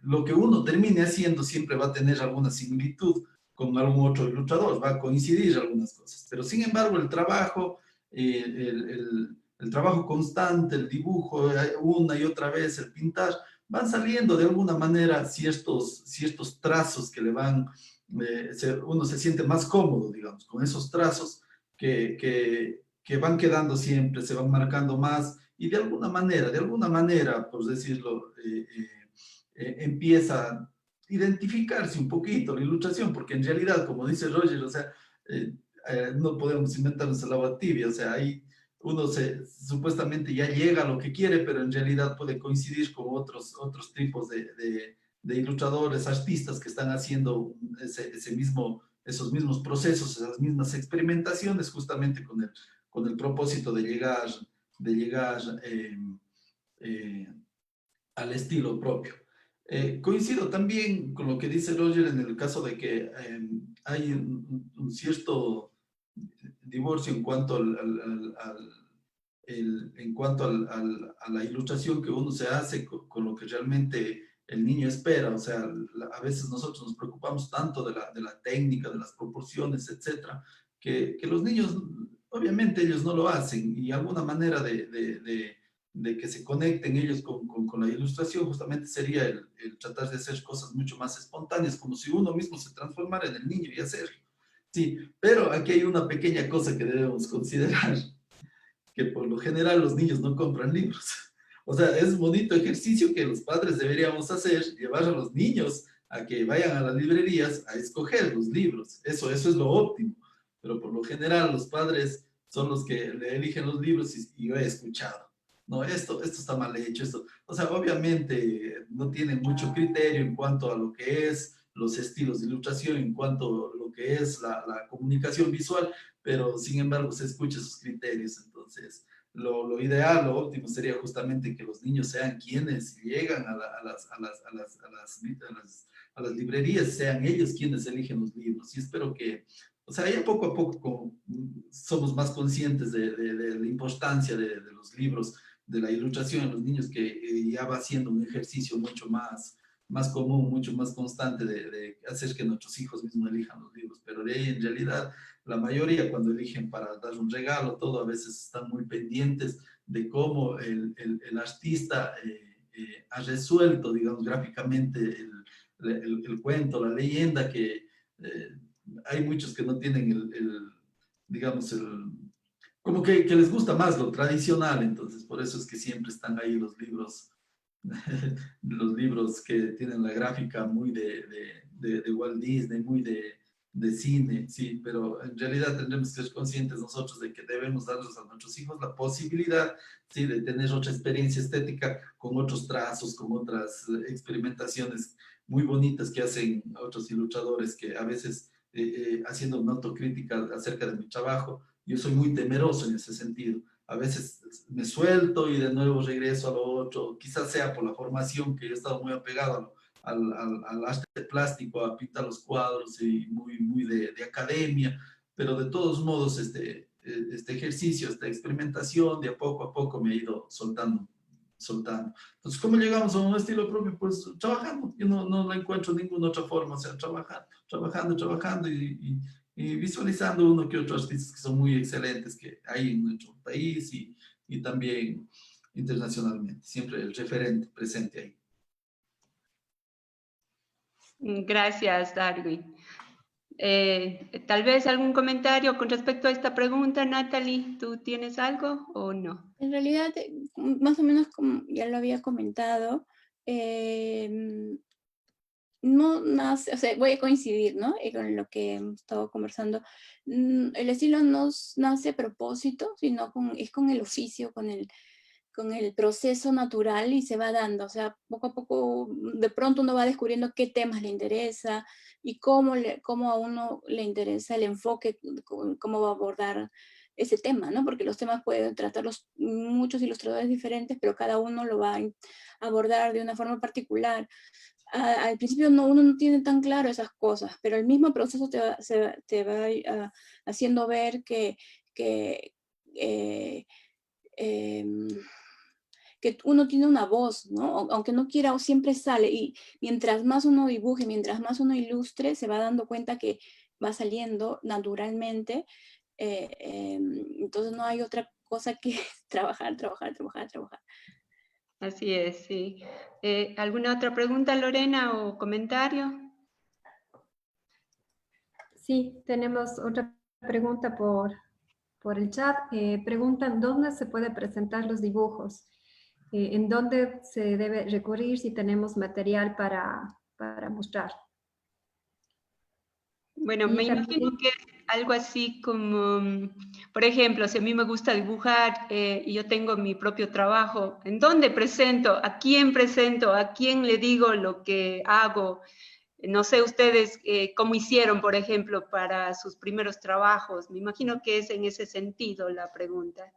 lo que uno termine haciendo siempre va a tener alguna similitud con algún otro ilustrador, va a coincidir algunas cosas. Pero sin embargo, el trabajo, el trabajo constante, el dibujo una y otra vez, el pintar, van saliendo de alguna manera ciertos trazos que le van, uno se siente más cómodo, digamos, con esos trazos que van quedando siempre, se van marcando más y de alguna manera, por decirlo, empieza identificarse un poquito la ilustración, porque en realidad, como dice Roger, o sea, no podemos inventarnos el agua tibia, o sea, ahí uno supuestamente ya llega a lo que quiere, pero en realidad puede coincidir con otros tipos de ilustradores, artistas que están haciendo esos mismos procesos, esas mismas experimentaciones, justamente con el propósito de llegar al estilo propio. Coincido también con lo que dice Roger en el caso de que hay un cierto divorcio en cuanto a la ilustración que uno se hace con lo que realmente el niño espera. O sea, a veces nosotros nos preocupamos tanto de la técnica, de las proporciones, etcétera, que los niños, obviamente ellos no lo hacen y alguna manera de de que se conecten ellos con la ilustración, justamente sería el tratar de hacer cosas mucho más espontáneas, como si uno mismo se transformara en el niño y hacerlo. Sí, pero aquí hay una pequeña cosa que debemos considerar, que por lo general los niños no compran libros. O sea, es un bonito ejercicio que los padres deberíamos hacer, llevar a los niños a que vayan a las librerías a escoger los libros. Eso es lo óptimo. Pero por lo general los padres son los que le eligen los libros y yo he escuchado. No, esto está mal hecho. O sea, obviamente no tienen mucho criterio en cuanto a lo que es los estilos de ilustración, en cuanto a lo que es la comunicación visual, pero sin embargo se escucha sus criterios. Entonces, lo ideal, lo óptimo sería justamente que los niños sean quienes llegan a las librerías, sean ellos quienes eligen los libros. Y espero que, o sea, ya poco a poco somos más conscientes de la importancia de los libros, de la ilustración en los niños, que ya va siendo un ejercicio mucho más común, mucho más constante de hacer que nuestros hijos mismos elijan los libros. Pero de ahí, en realidad, la mayoría cuando eligen para dar un regalo, todo, a veces están muy pendientes de cómo el artista ha resuelto, digamos, gráficamente el cuento, la leyenda, que hay muchos que no tienen digamos, como que les gusta más lo tradicional. Entonces por eso es que siempre están ahí los libros los libros que tienen la gráfica muy de Walt Disney, muy de cine, sí, pero en realidad tendremos que ser conscientes nosotros de que debemos darles a nuestros hijos la posibilidad, sí, de tener otra experiencia estética con otros trazos, con otras experimentaciones muy bonitas que hacen otros ilustradores, que a veces, haciendo una autocrítica acerca de mi trabajo, yo soy muy temeroso en ese sentido. A veces me suelto y de nuevo regreso a lo otro, quizás sea por la formación, que yo he estado muy apegado al arte plástico, a pintar los cuadros y muy de academia, pero de todos modos este ejercicio, esta experimentación, de a poco me ha ido soltando. Entonces, ¿cómo llegamos a un estilo propio? Pues trabajando. Yo no encuentro ninguna otra forma, o sea, trabajando y visualizando uno que otros artistas que son muy excelentes que hay en nuestro país y también internacionalmente. Siempre el referente presente ahí. Gracias, Darwin. Tal vez algún comentario con respecto a esta pregunta, Natalie. ¿Tú tienes algo o no? En realidad, más o menos como ya lo había comentado, no nace, o sea, voy a coincidir, ¿no? Con lo que hemos estado conversando. El estilo no nace a propósito, sino es con el oficio, con el proceso natural, y se va dando. O sea, poco a poco, de pronto uno va descubriendo qué temas le interesa y cómo a uno le interesa el enfoque, cómo va a abordar ese tema, ¿no? Porque los temas pueden tratarlos muchos ilustradores diferentes, pero cada uno lo va a abordar de una forma particular. Al principio uno no tiene tan claro esas cosas, pero el mismo proceso te va haciendo ver que eh, em, que uno tiene una voz, ¿no? Aunque no quiera, siempre sale. Y mientras más uno dibuje, mientras más uno ilustre, se va dando cuenta que va saliendo naturalmente. Entonces no hay otra cosa que trabajar. Así es, sí. ¿Alguna otra pregunta, Lorena, o comentario? Sí, tenemos otra pregunta por el chat. Preguntan, ¿dónde se puede presentar los dibujos? ¿En dónde se debe recurrir si tenemos material para mostrar? Bueno, Y me también, imagino que es algo así como, por ejemplo, si a mí me gusta dibujar y yo tengo mi propio trabajo, ¿en dónde presento? ¿A quién presento? ¿A quién le digo lo que hago? No sé ustedes cómo hicieron, por ejemplo, para sus primeros trabajos. Me imagino que es en ese sentido la pregunta.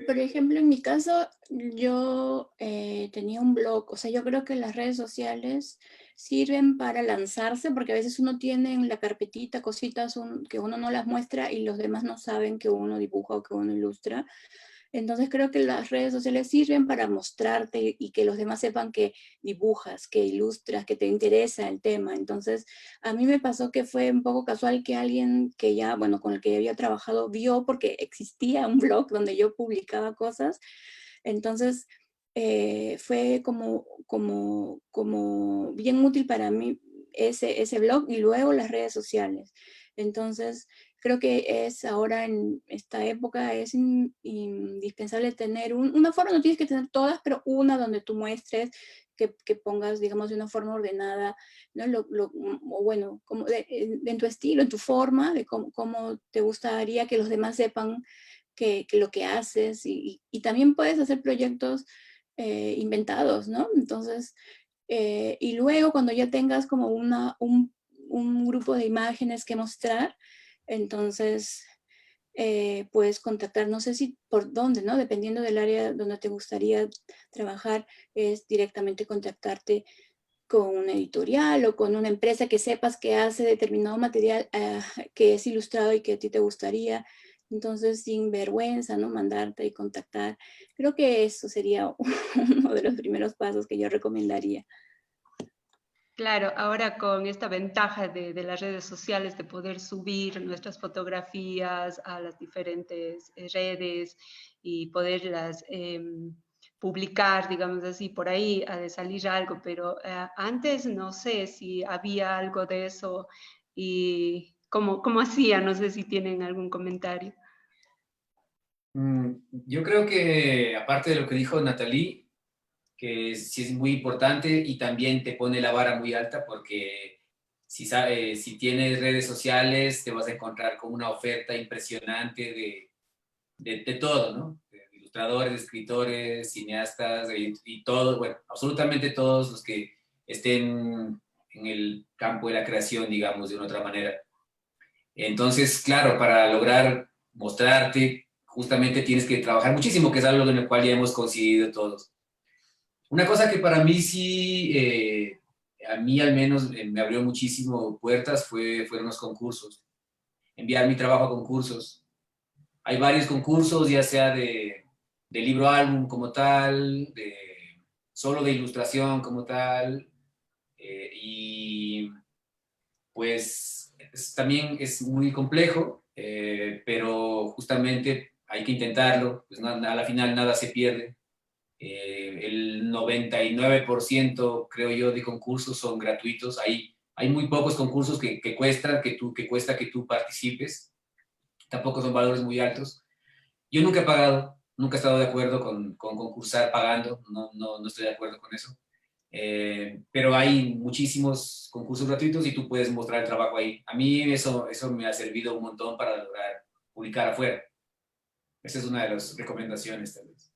Por ejemplo, en mi caso, yo tenía un blog. O sea, yo creo que las redes sociales sirven para lanzarse, porque a veces uno tiene en la carpetita cositas que uno no las muestra y los demás no saben que uno dibuja o que uno ilustra. Entonces creo que las redes sociales sirven para mostrarte y que los demás sepan que dibujas, que ilustras, que te interesa el tema. Entonces a mí me pasó que fue un poco casual que alguien que ya, bueno, con el que había trabajado vio, porque existía un blog donde yo publicaba cosas. Entonces fue como bien útil para mí ese blog y luego las redes sociales. Entonces, creo que es ahora en esta época es indispensable tener una forma, no tienes que tener todas, pero una donde tú muestres, que pongas, digamos, de una forma ordenada, ¿no? O bueno, como en tu estilo, en tu forma, de cómo te gustaría que los demás sepan que lo que haces, y también puedes hacer proyectos inventados, ¿no? Entonces, y luego cuando ya tengas como un grupo de imágenes que mostrar, entonces puedes contactar, no sé si por dónde, ¿no? Dependiendo del área donde te gustaría trabajar, es directamente contactarte con una editorial o con una empresa que sepas que hace determinado material que es ilustrado y que a ti te gustaría. Entonces, sin vergüenza, ¿no? Mandarte y contactar. Creo que eso sería uno de los primeros pasos que yo recomendaría. Claro, ahora con esta ventaja de las redes sociales de poder subir nuestras fotografías a las diferentes redes y poderlas publicar, digamos así, por ahí ha de salir algo, pero antes no sé si había algo de eso y cómo hacía, no sé si tienen algún comentario. Yo creo que, aparte de lo que dijo Nathalie, que sí es muy importante y también te pone la vara muy alta, porque si tienes redes sociales te vas a encontrar con una oferta impresionante de todo, ¿no? De ilustradores, escritores, cineastas y todos, bueno, absolutamente todos los que estén en el campo de la creación, digamos, de una otra manera. Entonces, claro, para lograr mostrarte, justamente tienes que trabajar muchísimo, que es algo en el cual ya hemos coincidido todos. Una cosa que para mí sí, a mí al menos me abrió muchísimo puertas fueron los concursos. Enviar mi trabajo a concursos. Hay varios concursos, ya sea de libro álbum como tal, solo de ilustración como tal, y pues también es muy complejo, pero justamente hay que intentarlo, pues a la final nada se pierde. El 99% creo yo de concursos son gratuitos. Hay muy pocos concursos que cuesta que tú participes. Tampoco son valores muy altos. Yo nunca he pagado, nunca he estado de acuerdo con concursar pagando, no estoy de acuerdo con eso. Pero hay muchísimos concursos gratuitos y tú puedes mostrar el trabajo ahí. A mí eso me ha servido un montón para lograr publicar afuera. Esa es una de las recomendaciones, tal vez.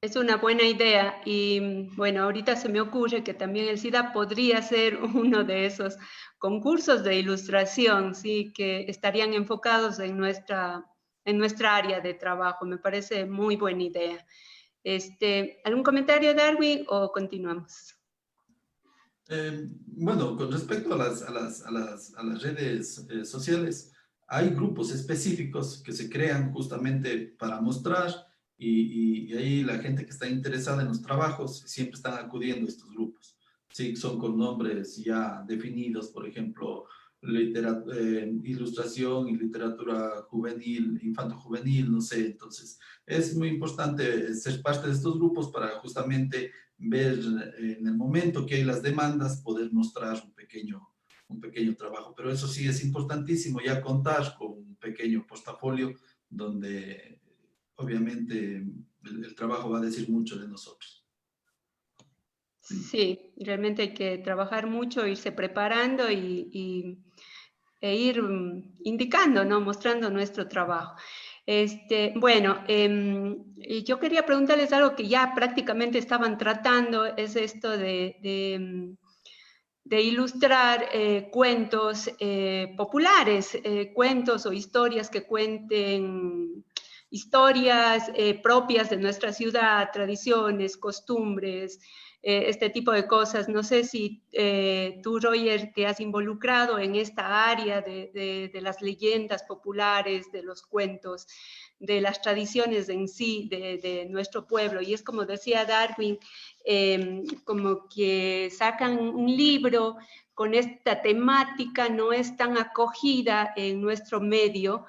Es una buena idea y bueno, ahorita se me ocurre que también el SIDA podría ser uno de esos concursos de ilustración, sí, que estarían enfocados en nuestra área de trabajo. Me parece muy buena idea. ¿Algún comentario, Darwin, o continuamos? Bueno, con respecto a las redes sociales, hay grupos específicos que se crean justamente para mostrar y ahí la gente que está interesada en los trabajos siempre están acudiendo a estos grupos. Sí, son con nombres ya definidos, por ejemplo, ilustración y literatura juvenil, infanto-juvenil, no sé. Entonces, es muy importante ser parte de estos grupos para justamente ver en el momento que hay las demandas, poder mostrar un pequeño trabajo. Pero eso sí es importantísimo, ya contar con un pequeño portafolio donde obviamente el trabajo va a decir mucho de nosotros. Sí, realmente hay que trabajar mucho, irse preparando e ir indicando, ¿no? Mostrando nuestro trabajo. Bueno, yo quería preguntarles algo que ya prácticamente estaban tratando, es esto de ilustrar cuentos populares, cuentos o historias que cuenten historias propias de nuestra ciudad, tradiciones, costumbres, este tipo de cosas. No sé si tú, Roger, te has involucrado en esta área de las leyendas populares, de los cuentos, de las tradiciones en sí de nuestro pueblo. Y es como decía Darwin, como que sacan un libro con esta temática, no es tan acogida en nuestro medio,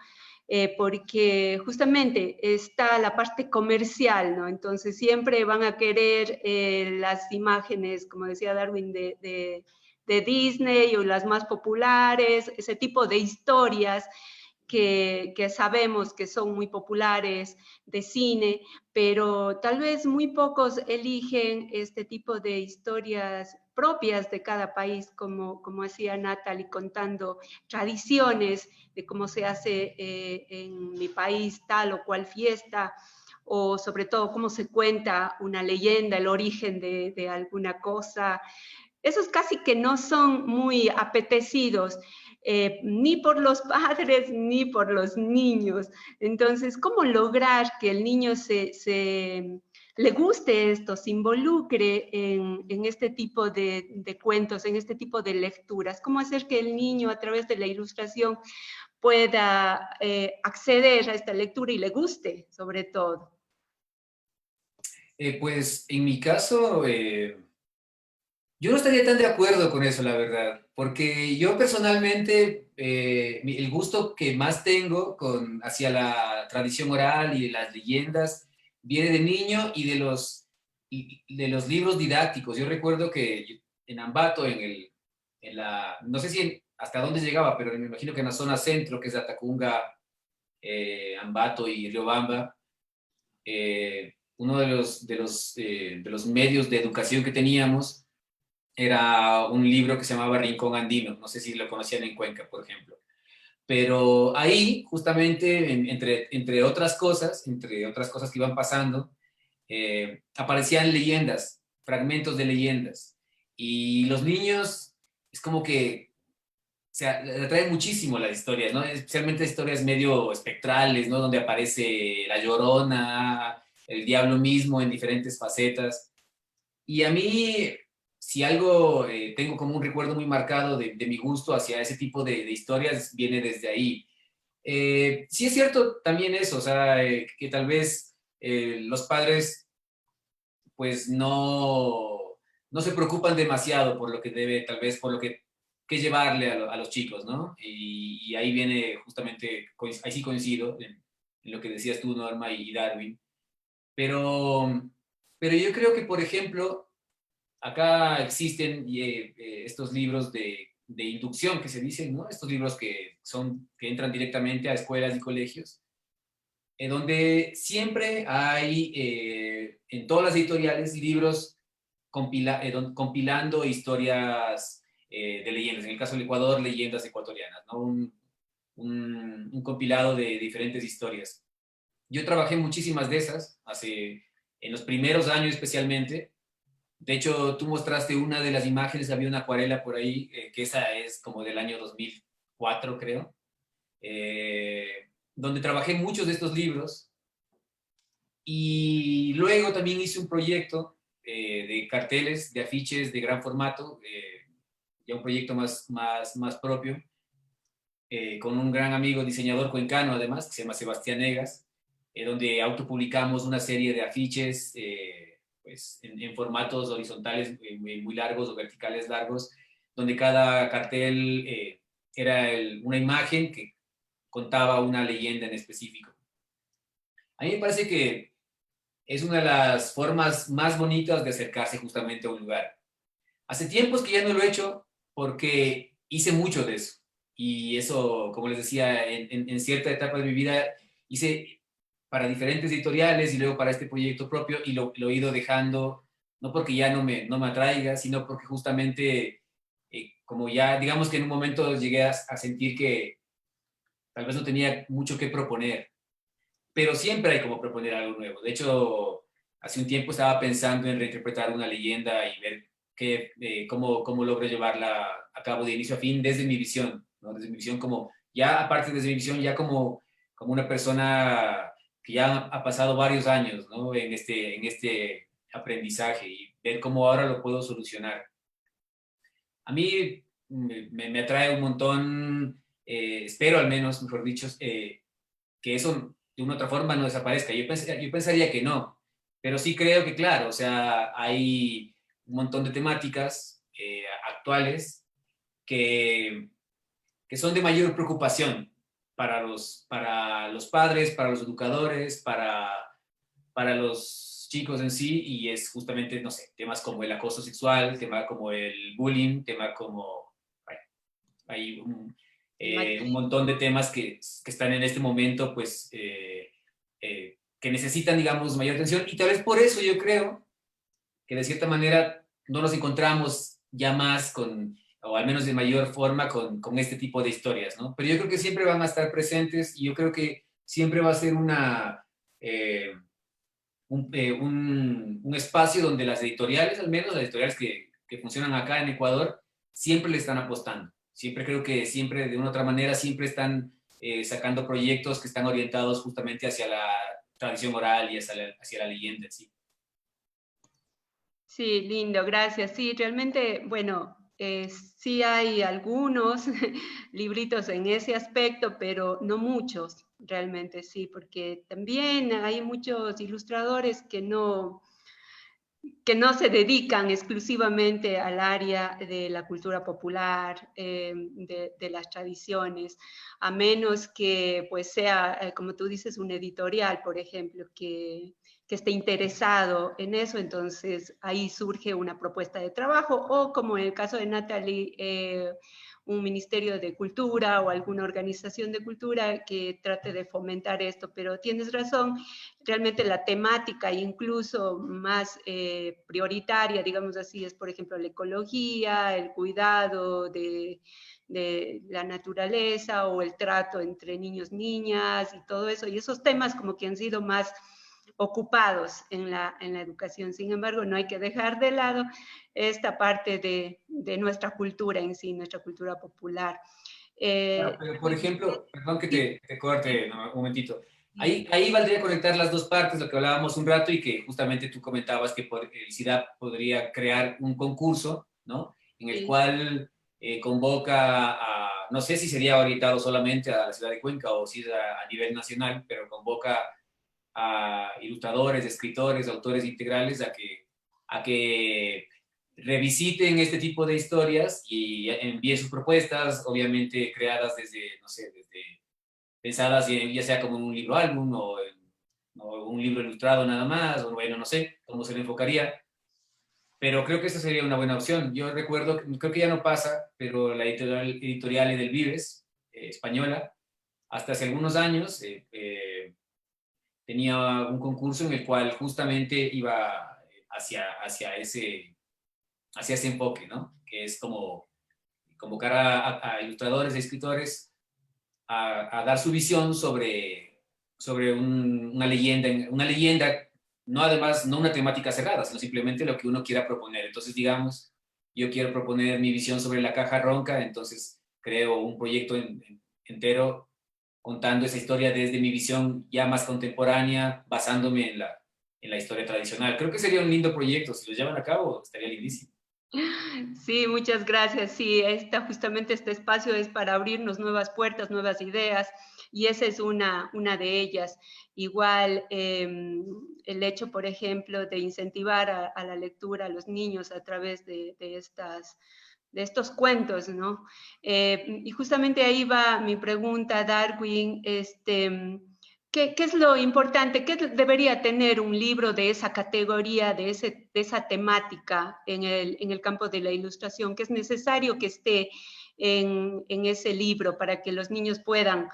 porque justamente está la parte comercial, ¿no? Entonces siempre van a querer las imágenes, como decía Darwin, de Disney o las más populares, ese tipo de historias que sabemos que son muy populares de cine, pero tal vez muy pocos eligen este tipo de historias propias de cada país, como hacía Natalie, contando tradiciones de cómo se hace en mi país tal o cual fiesta, o sobre todo cómo se cuenta una leyenda, el origen de alguna cosa. Esos casi que no son muy apetecidos, ni por los padres ni por los niños. Entonces, ¿cómo lograr que el niño le guste esto, se involucre en este tipo de cuentos, en este tipo de lecturas? ¿Cómo hacer que el niño, a través de la ilustración, pueda acceder a esta lectura y le guste, sobre todo? Pues en mi caso, yo no estaría tan de acuerdo con eso, la verdad, porque yo personalmente, el gusto que más tengo hacia la tradición oral y de las leyendas viene de niño y de los libros didácticos. Yo recuerdo que en Ambato, no sé si hasta dónde llegaba, pero me imagino que en la zona centro, que es Atacunga, Ambato y Riobamba, uno de los medios de educación que teníamos era un libro que se llamaba Rincón Andino, no sé si lo conocían en Cuenca, por ejemplo. Pero ahí, justamente, entre otras cosas que iban pasando, aparecían leyendas, fragmentos de leyendas. Y los niños, es como que se atraen muchísimo las historias, ¿no? Especialmente historias medio espectrales, ¿no? Donde aparece la Llorona, el diablo mismo en diferentes facetas. Y a mí, si algo tengo como un recuerdo muy marcado de mi gusto hacia ese tipo de historias, viene desde ahí. Sí es cierto también eso, o sea, que tal vez los padres pues no se preocupan demasiado por lo que debe, tal vez por lo que llevarle a los chicos, ¿no? Y ahí viene justamente, ahí sí coincido en lo que decías tú, Norma y Darwin, pero, pero yo creo que, por ejemplo, acá existen estos libros de inducción que se dicen, ¿no? Estos libros que entran directamente a escuelas y colegios, donde siempre hay, en todas las editoriales, libros compilando historias de leyendas. En el caso del Ecuador, leyendas ecuatorianas, ¿no? Un compilado de diferentes historias. Yo trabajé muchísimas de esas, en los primeros años especialmente. De hecho, tú mostraste una de las imágenes, había una acuarela por ahí, que esa es como del año 2004, creo, donde trabajé muchos de estos libros. Y luego también hice un proyecto de carteles, de afiches de gran formato, ya un proyecto más propio, con un gran amigo diseñador cuencano, además, que se llama Sebastián Negas, donde autopublicamos una serie de afiches pues, en formatos horizontales muy largos o verticales largos, donde cada cartel era una imagen que contaba una leyenda en específico. A mí me parece que es una de las formas más bonitas de acercarse justamente a un lugar. Hace tiempos que ya no lo he hecho porque hice mucho de eso. Y eso, como les decía, en cierta etapa de mi vida hice para diferentes editoriales y luego para este proyecto propio y lo he ido dejando, no porque ya no me atraiga, sino porque justamente, como ya, digamos que en un momento llegué a sentir que tal vez no tenía mucho que proponer, pero siempre hay como proponer algo nuevo. De hecho, hace un tiempo estaba pensando en reinterpretar una leyenda y ver cómo logro llevarla a cabo de inicio a fin desde mi visión, ¿no? Desde mi visión como, ya aparte desde mi visión, ya como una persona que ya ha pasado varios años, ¿no? En este aprendizaje y ver cómo ahora lo puedo solucionar. A mí me atrae un montón, espero al menos, mejor dicho, que eso de una u otra forma no desaparezca. Yo pensaría que no, pero sí creo que, claro, o sea, hay un montón de temáticas actuales que son de mayor preocupación para los padres, para los educadores, para los chicos en sí, y es justamente, no sé, temas como el acoso sexual, temas como el bullying, temas como, bueno, hay un montón de temas que están en este momento, pues, que necesitan, digamos, mayor atención, y tal vez por eso yo creo que de cierta manera no nos encontramos ya más con, o al menos de mayor forma, con este tipo de historias, ¿no? Pero yo creo que siempre van a estar presentes y yo creo que siempre va a ser un espacio donde las editoriales, al menos las editoriales que funcionan acá en Ecuador, siempre le están apostando. Siempre creo que siempre, de una u otra manera, siempre están sacando proyectos que están orientados justamente hacia la tradición oral y hacia la leyenda en sí. Sí, lindo, gracias. Sí, realmente, bueno, sí hay algunos libritos en ese aspecto, pero no muchos, realmente sí, porque también hay muchos ilustradores que no se dedican exclusivamente al área de la cultura popular, de las tradiciones, a menos que pues sea, como tú dices, un editorial, por ejemplo, que esté interesado en eso, entonces ahí surge una propuesta de trabajo, o como en el caso de Natalie, un ministerio de cultura o alguna organización de cultura que trate de fomentar esto, pero tienes razón, realmente la temática incluso más prioritaria, digamos así, es por ejemplo la ecología, el cuidado de la naturaleza o el trato entre niños, niñas y todo eso, y esos temas como que han sido más ocupados en la educación. Sin embargo, no hay que dejar de lado esta parte de nuestra cultura en sí, nuestra cultura popular. Claro, pero por ejemplo, perdón que te corte no, un momentito. Ahí valdría conectar las dos partes, lo que hablábamos un rato y que justamente tú comentabas que el SIDAP podría crear un concurso, ¿no? En el cual convoca no sé si sería orientado solamente a la ciudad de Cuenca o si es a nivel nacional, pero convoca a ilustradores, escritores, autores integrales a que revisiten este tipo de historias y envíen sus propuestas, obviamente creadas desde, no sé, pensadas ya sea como un libro álbum o un libro ilustrado nada más, o bueno, no sé cómo se le enfocaría, pero creo que esa sería una buena opción. Yo recuerdo, creo que ya no pasa, pero la editorial Edelvives, española, hasta hace algunos años tenía un concurso en el cual justamente iba hacia ese enfoque, ¿no? Que es como convocar a ilustradores, a escritores a dar su visión sobre una leyenda, no además, no una temática cerrada, sino simplemente lo que uno quiera proponer. Entonces, digamos, yo quiero proponer mi visión sobre la caja ronca, entonces creo un proyecto entero contando esa historia desde mi visión ya más contemporánea, basándome en la historia tradicional. Creo que sería un lindo proyecto, si lo llevan a cabo, estaría lindísimo. Sí, muchas gracias. Sí, justamente este espacio es para abrirnos nuevas puertas, nuevas ideas, y esa es una de ellas. Igual, el hecho, por ejemplo, de incentivar a la lectura a los niños a través de estos cuentos, ¿no? Y justamente ahí va mi pregunta, Darwin, ¿qué es lo importante? ¿Qué debería tener un libro de esa categoría, de esa temática en el campo de la ilustración? ¿Qué es necesario que esté en ese libro para que los niños puedan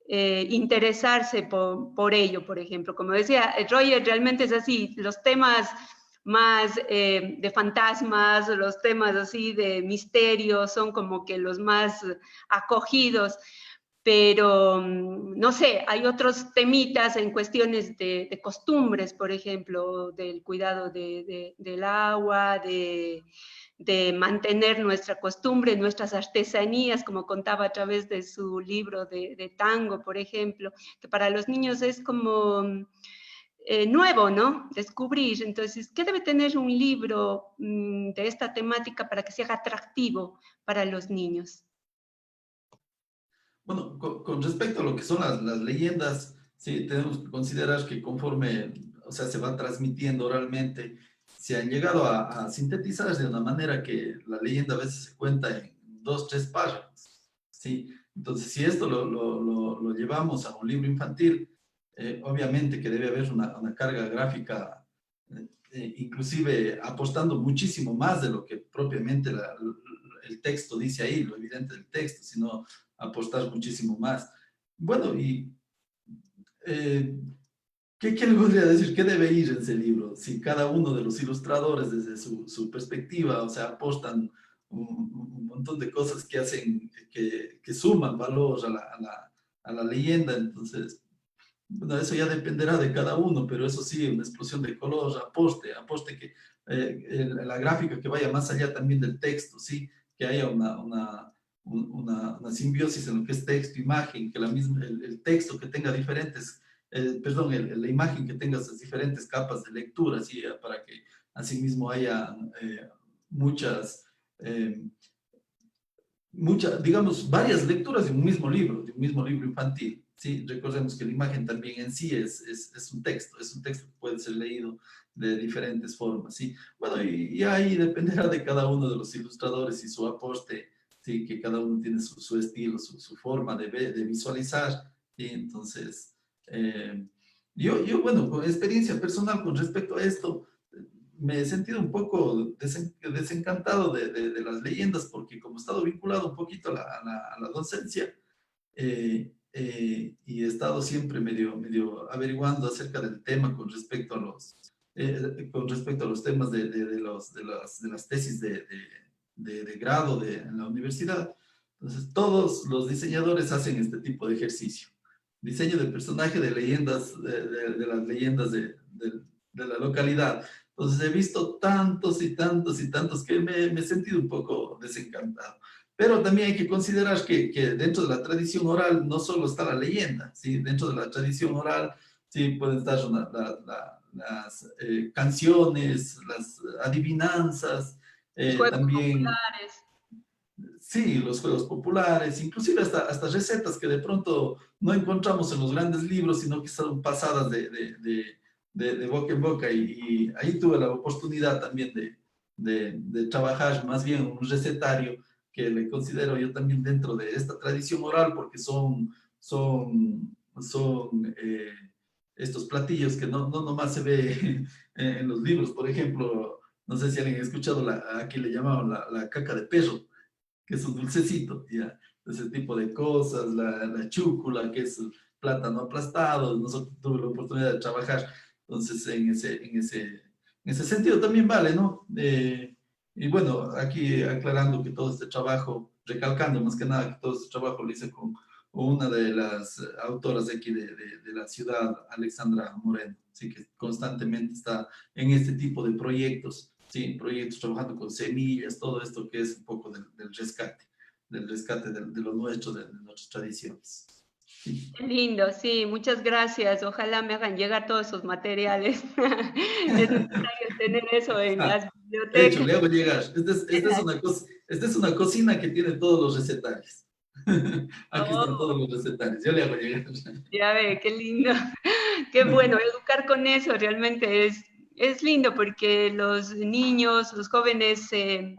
interesarse por ello, por ejemplo? Como decía Roger, realmente es así, los temas más de fantasmas, los temas así de misterio son como que los más acogidos, pero no sé, hay otros temitas en cuestiones de costumbres, por ejemplo, del cuidado del agua, de mantener nuestra costumbre, nuestras artesanías, como contaba a través de su libro de tango, por ejemplo, que para los niños es como nuevo, ¿no? Descubrir. Entonces, ¿qué debe tener un libro de esta temática para que sea atractivo para los niños? Bueno, con respecto a lo que son las leyendas, sí, tenemos que considerar que conforme, o sea, se va transmitiendo oralmente, se han llegado a sintetizar de una manera que la leyenda a veces se cuenta en 2, 3 párrafos, ¿sí? Entonces, si esto lo llevamos a un libro infantil, obviamente que debe haber una carga gráfica, inclusive apostando muchísimo más de lo que propiamente el texto dice ahí, lo evidente del texto, sino apostar muchísimo más. Bueno, y ¿qué le podría decir? ¿Qué debe ir en ese libro? Si cada uno de los ilustradores desde su perspectiva, o sea, apostan un montón de cosas que hacen, que suman valor a la leyenda, entonces, bueno, eso ya dependerá de cada uno, pero eso sí, una explosión de color, aposte que la gráfica que vaya más allá también del texto, ¿sí? Que haya una simbiosis en lo que es texto, imagen, que el texto que tenga diferentes, perdón, la imagen que tenga esas diferentes capas de lectura, ¿sí? Para que asimismo haya muchas, digamos, varias lecturas de un mismo libro infantil, ¿sí? Recordemos que la imagen también en sí es un texto que puede ser leído de diferentes formas, ¿sí? Bueno, y ahí dependerá de cada uno de los ilustradores y su aporte, ¿sí? Que cada uno tiene su estilo, su forma de visualizar, ¿sí? Entonces, bueno, con experiencia personal con respecto a esto, me he sentido un poco desencantado de las leyendas, porque como he estado vinculado un poquito a la docencia, y he estado siempre medio averiguando acerca del tema con respecto a los temas de las tesis de grado en la universidad. Entonces, todos los diseñadores hacen este tipo de ejercicio. Diseño de personaje de leyendas, de las leyendas de la localidad. Entonces, he visto tantos y tantos y tantos que me he sentido un poco desencantado. Pero también hay que considerar que dentro de la tradición oral no solo está la leyenda, ¿sí? Dentro de la tradición oral, sí, pueden estar las canciones, las adivinanzas, Los juegos también, populares. sí, los juegos populares, inclusive hasta recetas que de pronto no encontramos en los grandes libros, sino que son pasadas de boca en boca. Y ahí tuve la oportunidad también de trabajar más bien un recetario que le considero yo también dentro de esta tradición oral, porque son estos platillos que no nomás se ve en los libros. Por ejemplo, no sé si alguien ha escuchado, aquí le llamaban la caca de perro, que es un dulcecito, ya, ese tipo de cosas, la chúcula, que es el plátano aplastado. Nosotros tuve la oportunidad de trabajar, entonces en ese sentido también vale, ¿no? Y bueno, aquí aclarando que todo este trabajo, recalcando más que nada que todo este trabajo lo hice con una de las autoras de aquí de la ciudad, Alexandra Moreno, así que constantemente está en este tipo de proyectos, sí, proyectos trabajando con semillas, todo esto que es un poco del rescate de lo nuestro, de nuestras tradiciones. Sí. Qué lindo, sí, muchas gracias. Ojalá me hagan llegar todos esos materiales. Es necesario tener eso en las De hecho, bibliotecas. le hago llegar. Esta es una cocina que tiene todos los recetarios. Aquí están todos Oh, los recetarios. Yo le hago llegar. ya ve, qué lindo. Qué bueno, educar con eso realmente es lindo porque los niños, los jóvenes se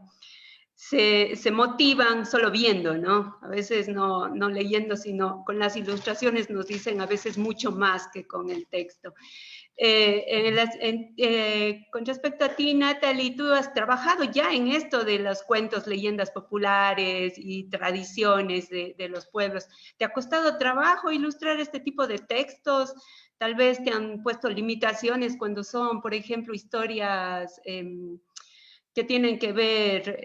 motivan solo viendo, ¿no? A veces no leyendo, sino con las ilustraciones nos dicen a veces mucho más que con el texto. Con respecto a ti, Natalie, tú has trabajado ya en esto de los cuentos, leyendas populares y tradiciones de los pueblos. ¿Te ha costado trabajo ilustrar este tipo de textos? Tal vez te han puesto limitaciones cuando son, por ejemplo, historias que tienen que ver,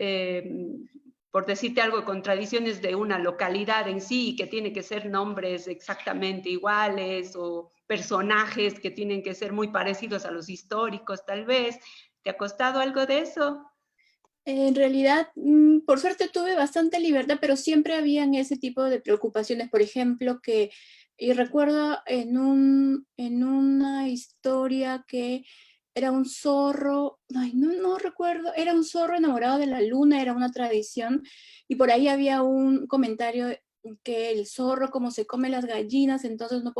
por decirte algo, con tradiciones de una localidad en sí, que tiene que ser nombres exactamente iguales o personajes que tienen que ser muy parecidos a los históricos, tal vez. ¿Te ha costado algo de eso? En realidad, por suerte tuve bastante libertad, pero siempre habían ese tipo de preocupaciones. Por ejemplo, y recuerdo en una historia que era un zorro, ay, no recuerdo, era un zorro enamorado de la luna, era una tradición, y por ahí había un comentario que el zorro como se come las gallinas, entonces no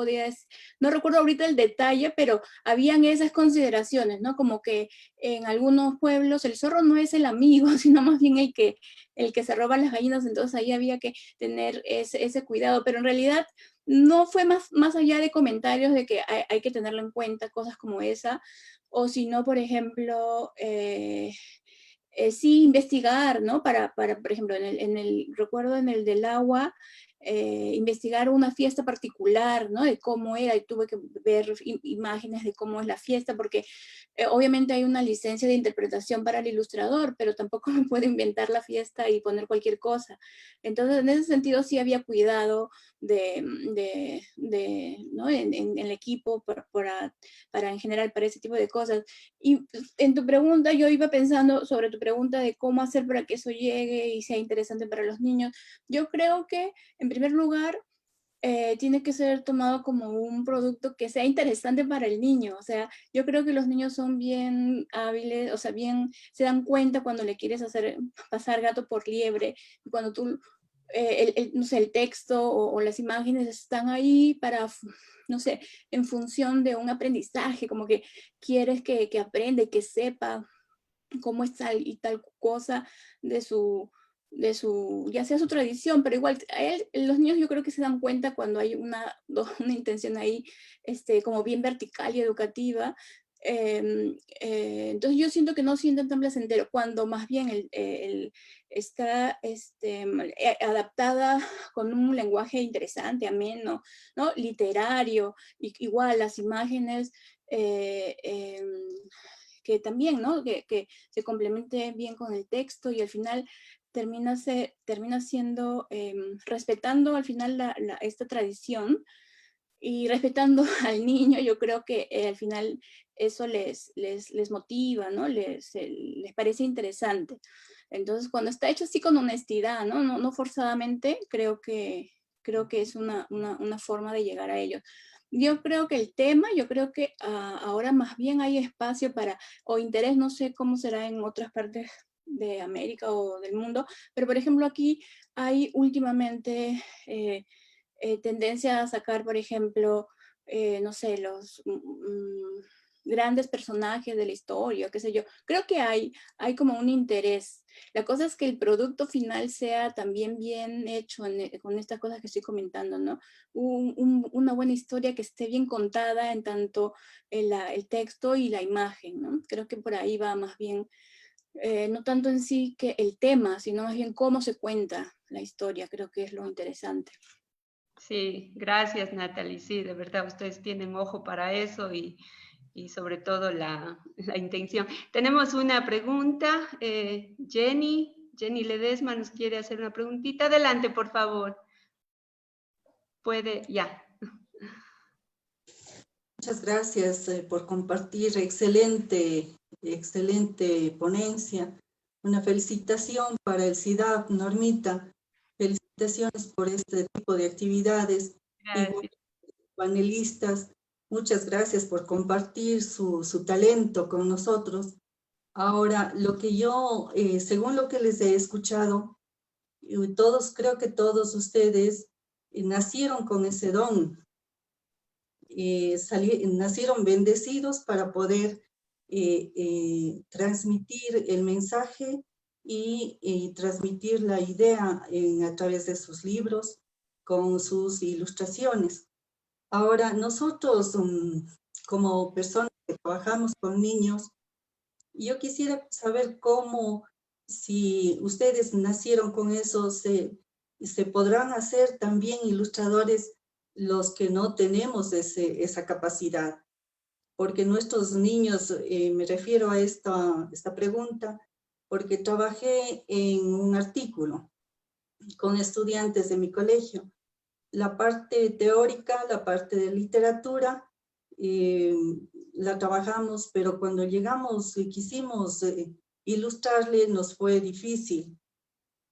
recuerdo ahorita el detalle, pero habían esas consideraciones, ¿no? Como que en algunos pueblos el zorro no es el amigo, sino más bien el que se roba las gallinas, entonces ahí había que tener ese cuidado, pero en realidad no fue más allá de comentarios de que hay que tenerlo en cuenta, cosas como esa, o si no, por ejemplo, sí investigar, ¿no? Por ejemplo, recuerdo en el del agua, investigar una fiesta particular, ¿no? De cómo era, y tuve que ver imágenes de cómo es la fiesta, porque obviamente hay una licencia de interpretación para el ilustrador, pero tampoco me puedo inventar la fiesta y poner cualquier cosa. Entonces, en ese sentido sí había cuidado ¿no? en el equipo para en general para ese tipo de cosas. Y en tu pregunta, yo iba pensando sobre tu pregunta de cómo hacer para que eso llegue y sea interesante para los niños. Yo creo que, en primer lugar, tiene que ser tomado como un producto que sea interesante para el niño. O sea, yo creo que los niños son bien hábiles, o sea, bien se dan cuenta cuando le quieres hacer pasar gato por liebre, cuando tú, no sé, el texto o las imágenes están ahí para, no sé, en función de un aprendizaje, como que quieres que aprenda y que sepa cómo es tal y tal cosa de ya sea su tradición, pero igual los niños yo creo que se dan cuenta cuando hay una intención ahí como bien vertical y educativa. Entonces yo siento que no sienten tan placentero cuando más bien está adaptada con un lenguaje interesante, ameno, ¿no? Literario, y igual las imágenes que también, ¿no? Que se complemente bien con el texto y al final termina siendo, respetando al final esta tradición y respetando al niño. Yo creo que al final eso les motiva, ¿no? Les parece interesante. Entonces, cuando está hecho así con honestidad, ¿no? No forzadamente, creo que es una forma de llegar a ellos. Yo creo que ahora más bien hay espacio o interés, no sé cómo será en otras partes de América o del mundo, pero por ejemplo aquí hay últimamente tendencia a sacar, por ejemplo, no sé, los grandes personajes de la historia, qué sé yo. Creo que hay como un interés. La cosa es que el producto final sea también bien hecho con estas cosas que estoy comentando, ¿no? Una buena historia que esté bien contada en tanto el texto y la imagen, ¿no? Creo que por ahí va más bien, no tanto en sí que el tema, sino más bien cómo se cuenta la historia, creo que es lo interesante. Sí, gracias Natalie. Sí, de verdad, ustedes tienen ojo para eso y sobre todo la intención. Tenemos una pregunta. Jenny Ledesma nos quiere hacer una preguntita. Adelante, por favor. Puede, ya. Muchas gracias por compartir. Excelente ponencia. Una felicitación para el CIDAP, Normita. Felicitaciones por este tipo de actividades. Gracias. Y panelistas, muchas gracias por compartir su talento con nosotros. Ahora, lo que yo, según lo que les he escuchado, creo que todos ustedes nacieron con ese don. Nacieron bendecidos para poder transmitir el mensaje y transmitir la idea a través de sus libros, con sus ilustraciones. Ahora, nosotros como personas que trabajamos con niños, yo quisiera saber si ustedes nacieron con eso, se podrán hacer también ilustradores los que no tenemos esa capacidad. Porque nuestros niños, me refiero a esta pregunta, porque trabajé en un artículo con estudiantes de mi colegio. La parte teórica, la parte de literatura, la trabajamos, pero cuando llegamos y quisimos ilustrarle, nos fue difícil,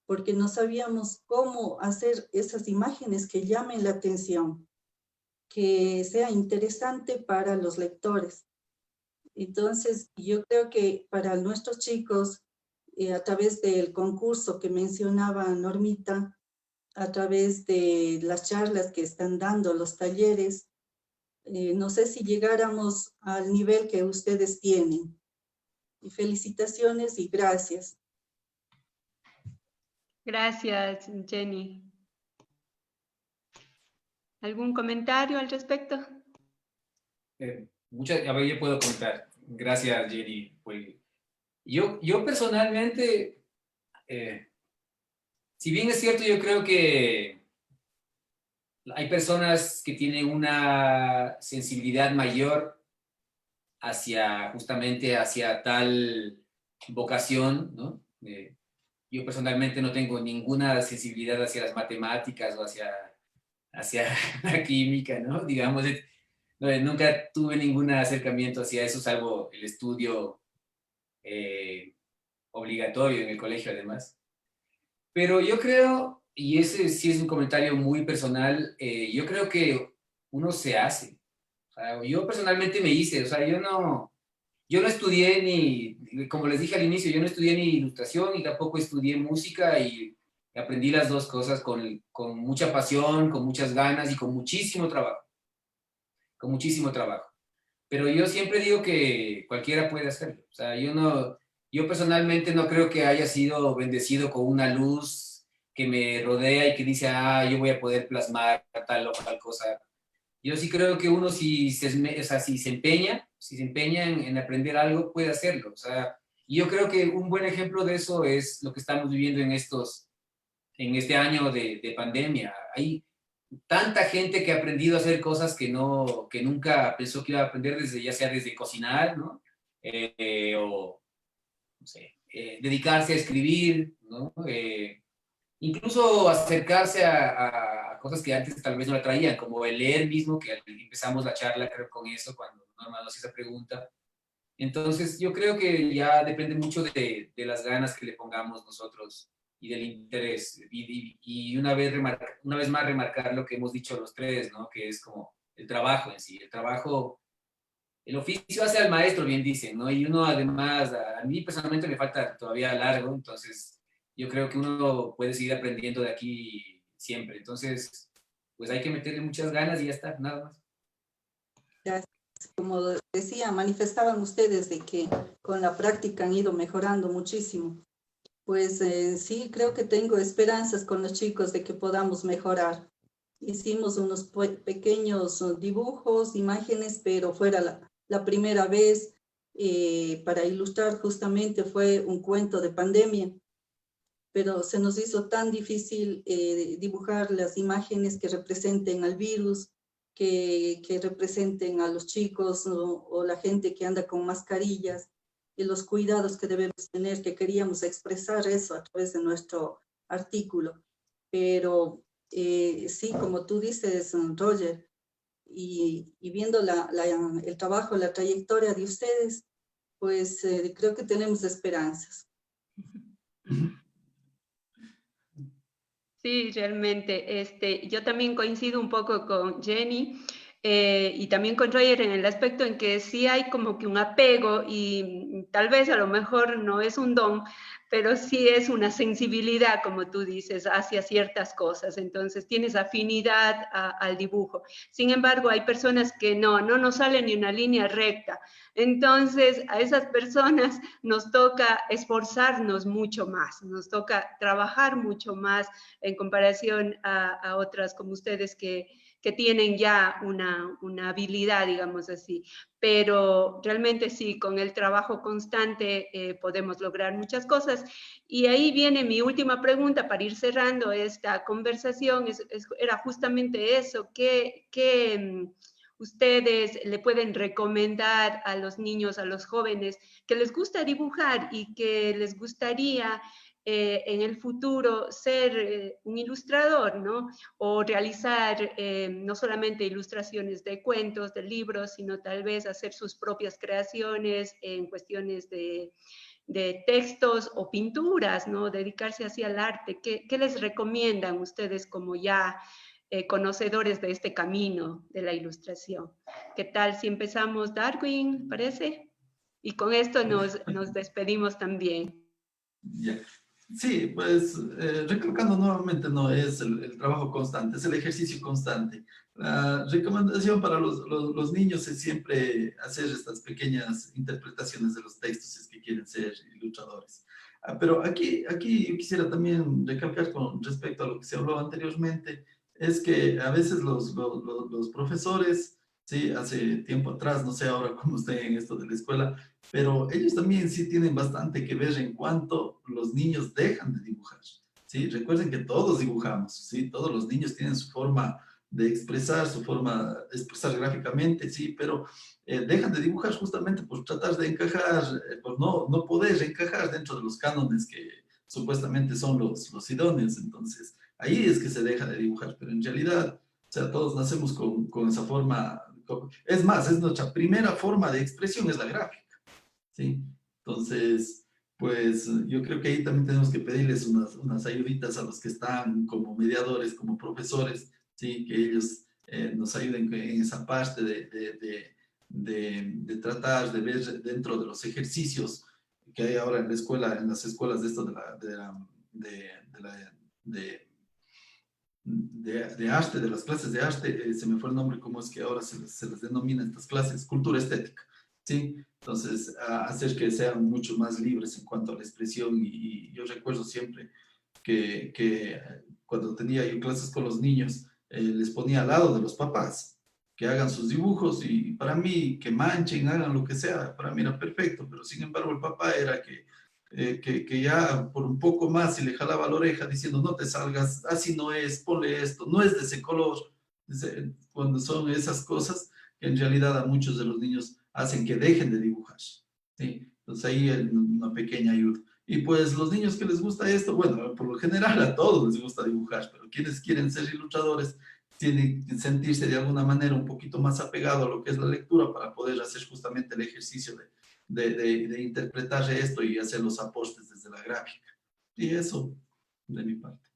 porque no sabíamos cómo hacer esas imágenes que llamen la atención, que sea interesante para los lectores. Entonces, yo creo que para nuestros chicos, a través del concurso que mencionaba Normita, a través de las charlas que están dando, los talleres, no sé si llegáramos al nivel que ustedes tienen. Y felicitaciones y gracias. Gracias, Jenny. ¿Algún comentario al respecto? A ver, yo puedo comentar. Gracias, Jenny. Pues, yo personalmente, si bien es cierto, yo creo que hay personas que tienen una sensibilidad mayor justamente hacia tal vocación, ¿no? Yo personalmente no tengo ninguna sensibilidad hacia las matemáticas o hacia la química, ¿no? Digamos, nunca tuve ningún acercamiento hacia eso, salvo el estudio obligatorio en el colegio, además. Pero yo creo, y ese sí es un comentario muy personal, yo creo que uno se hace. O sea, yo personalmente me hice, o sea, yo no estudié ni, como les dije al inicio, yo no estudié ni ilustración ni tampoco estudié música y aprendí las dos cosas con mucha pasión, con muchas ganas y con muchísimo trabajo. Con muchísimo trabajo. Pero yo siempre digo que cualquiera puede hacerlo. O sea, yo personalmente no creo que haya sido bendecido con una luz que me rodea y que dice, yo voy a poder plasmar tal o tal cosa. Yo sí creo que uno si se empeña en aprender algo, puede hacerlo. O sea, y yo creo que un buen ejemplo de eso es lo que estamos viviendo en este año de pandemia. Hay tanta gente que ha aprendido a hacer cosas que nunca pensó que iba a aprender, ya sea desde cocinar, ¿no? O, no sé, dedicarse a escribir, ¿no? Incluso acercarse a cosas que antes tal vez no la traían, como el leer mismo, que empezamos la charla creo con eso, cuando Norma nos hizo esa pregunta. Entonces yo creo que ya depende mucho de las ganas que le pongamos nosotros y del interés. Y una vez más remarcar lo que hemos dicho los tres, ¿no? Que es como el trabajo en sí. El oficio hace al maestro, bien dicen, ¿no? Y uno además, a mí personalmente me falta todavía largo, entonces yo creo que uno puede seguir aprendiendo de aquí siempre. Entonces, pues hay que meterle muchas ganas y ya está, nada más. Gracias. Como decía, manifestaban ustedes de que con la práctica han ido mejorando muchísimo. Pues sí, creo que tengo esperanzas con los chicos de que podamos mejorar. Hicimos unos pequeños dibujos, imágenes, pero fuera la primera vez para ilustrar justamente fue un cuento de pandemia. Pero se nos hizo tan difícil dibujar las imágenes que representen al virus, que representen a los chicos o la gente que anda con mascarillas, y los cuidados que debemos tener, que queríamos expresar eso a través de nuestro artículo. Pero sí, como tú dices, Roger, y viendo el trabajo, la trayectoria de ustedes, pues creo que tenemos esperanzas. Sí, realmente. Yo también coincido un poco con Jenny y también con Roger en el aspecto en que sí hay como que un apego y tal vez a lo mejor no es un don, pero sí es una sensibilidad, como tú dices, hacia ciertas cosas. Entonces tienes afinidad al dibujo. Sin embargo, hay personas que no nos sale ni una línea recta. Entonces, a esas personas nos toca esforzarnos mucho más, nos toca trabajar mucho más en comparación a otras como ustedes que tienen ya una habilidad, digamos así. Pero realmente sí, con el trabajo constante podemos lograr muchas cosas. Y ahí viene mi última pregunta para ir cerrando esta conversación, era justamente eso, ustedes le pueden recomendar a los niños, a los jóvenes que les gusta dibujar y que les gustaría en el futuro ser un ilustrador, ¿no? O realizar no solamente ilustraciones de cuentos, de libros, sino tal vez hacer sus propias creaciones en cuestiones de textos o pinturas, ¿no? Dedicarse así al arte. ¿Qué les recomiendan ustedes como ya conocedores de este camino de la ilustración? ¿Qué tal si empezamos, Darwin, parece? Y con esto nos despedimos también. Ya. Sí, pues recalcando nuevamente, no es el trabajo constante, es el ejercicio constante. La recomendación para los niños es siempre hacer estas pequeñas interpretaciones de los textos si es que quieren ser ilustradores. Pero aquí yo quisiera también recalcar con respecto a lo que se habló anteriormente, es que a veces los profesores, sí, hace tiempo atrás, no sé ahora cómo esté en esto de la escuela, pero ellos también sí tienen bastante que ver en cuanto los niños dejan de dibujar, ¿sí? Recuerden que todos dibujamos, ¿sí? Todos los niños tienen su forma de expresar, su forma de expresar gráficamente, ¿sí? Pero dejan de dibujar justamente por tratar de encajar, por no poder encajar dentro de los cánones que supuestamente son los idóneos. Entonces, ahí es que se deja de dibujar, pero en realidad, o sea, todos nacemos con esa forma. Es más, es nuestra primera forma de expresión, es la gráfica. ¿Sí? Entonces, pues yo creo que ahí también tenemos que pedirles unas ayuditas a los que están como mediadores, como profesores, ¿sí? Que ellos nos ayuden en esa parte de tratar de ver dentro de los ejercicios que hay ahora en la escuela, en las escuelas de esto de arte, de las clases de arte, se me fue el nombre, cómo es que ahora se les denomina estas clases, cultura estética, ¿sí? Entonces, hacer que sean mucho más libres en cuanto a la expresión y yo recuerdo siempre que cuando tenía yo clases con los niños, les ponía al lado de los papás, que hagan sus dibujos y para mí que manchen, hagan lo que sea, para mí era perfecto, pero sin embargo el papá era que ya por un poco más y le jalaba la oreja diciendo no te salgas, así no es, ponle esto, no es de ese color, cuando son esas cosas que en realidad a muchos de los niños hacen que dejen de dibujar, ¿sí? Entonces ahí hay una pequeña ayuda. Y pues los niños que les gusta esto, bueno, por lo general a todos les gusta dibujar, pero quienes quieren ser ilustradores tienen que sentirse de alguna manera un poquito más apegado a lo que es la lectura para poder hacer justamente el ejercicio de interpretar esto y hacer los aportes desde la gráfica. Y eso de mi parte.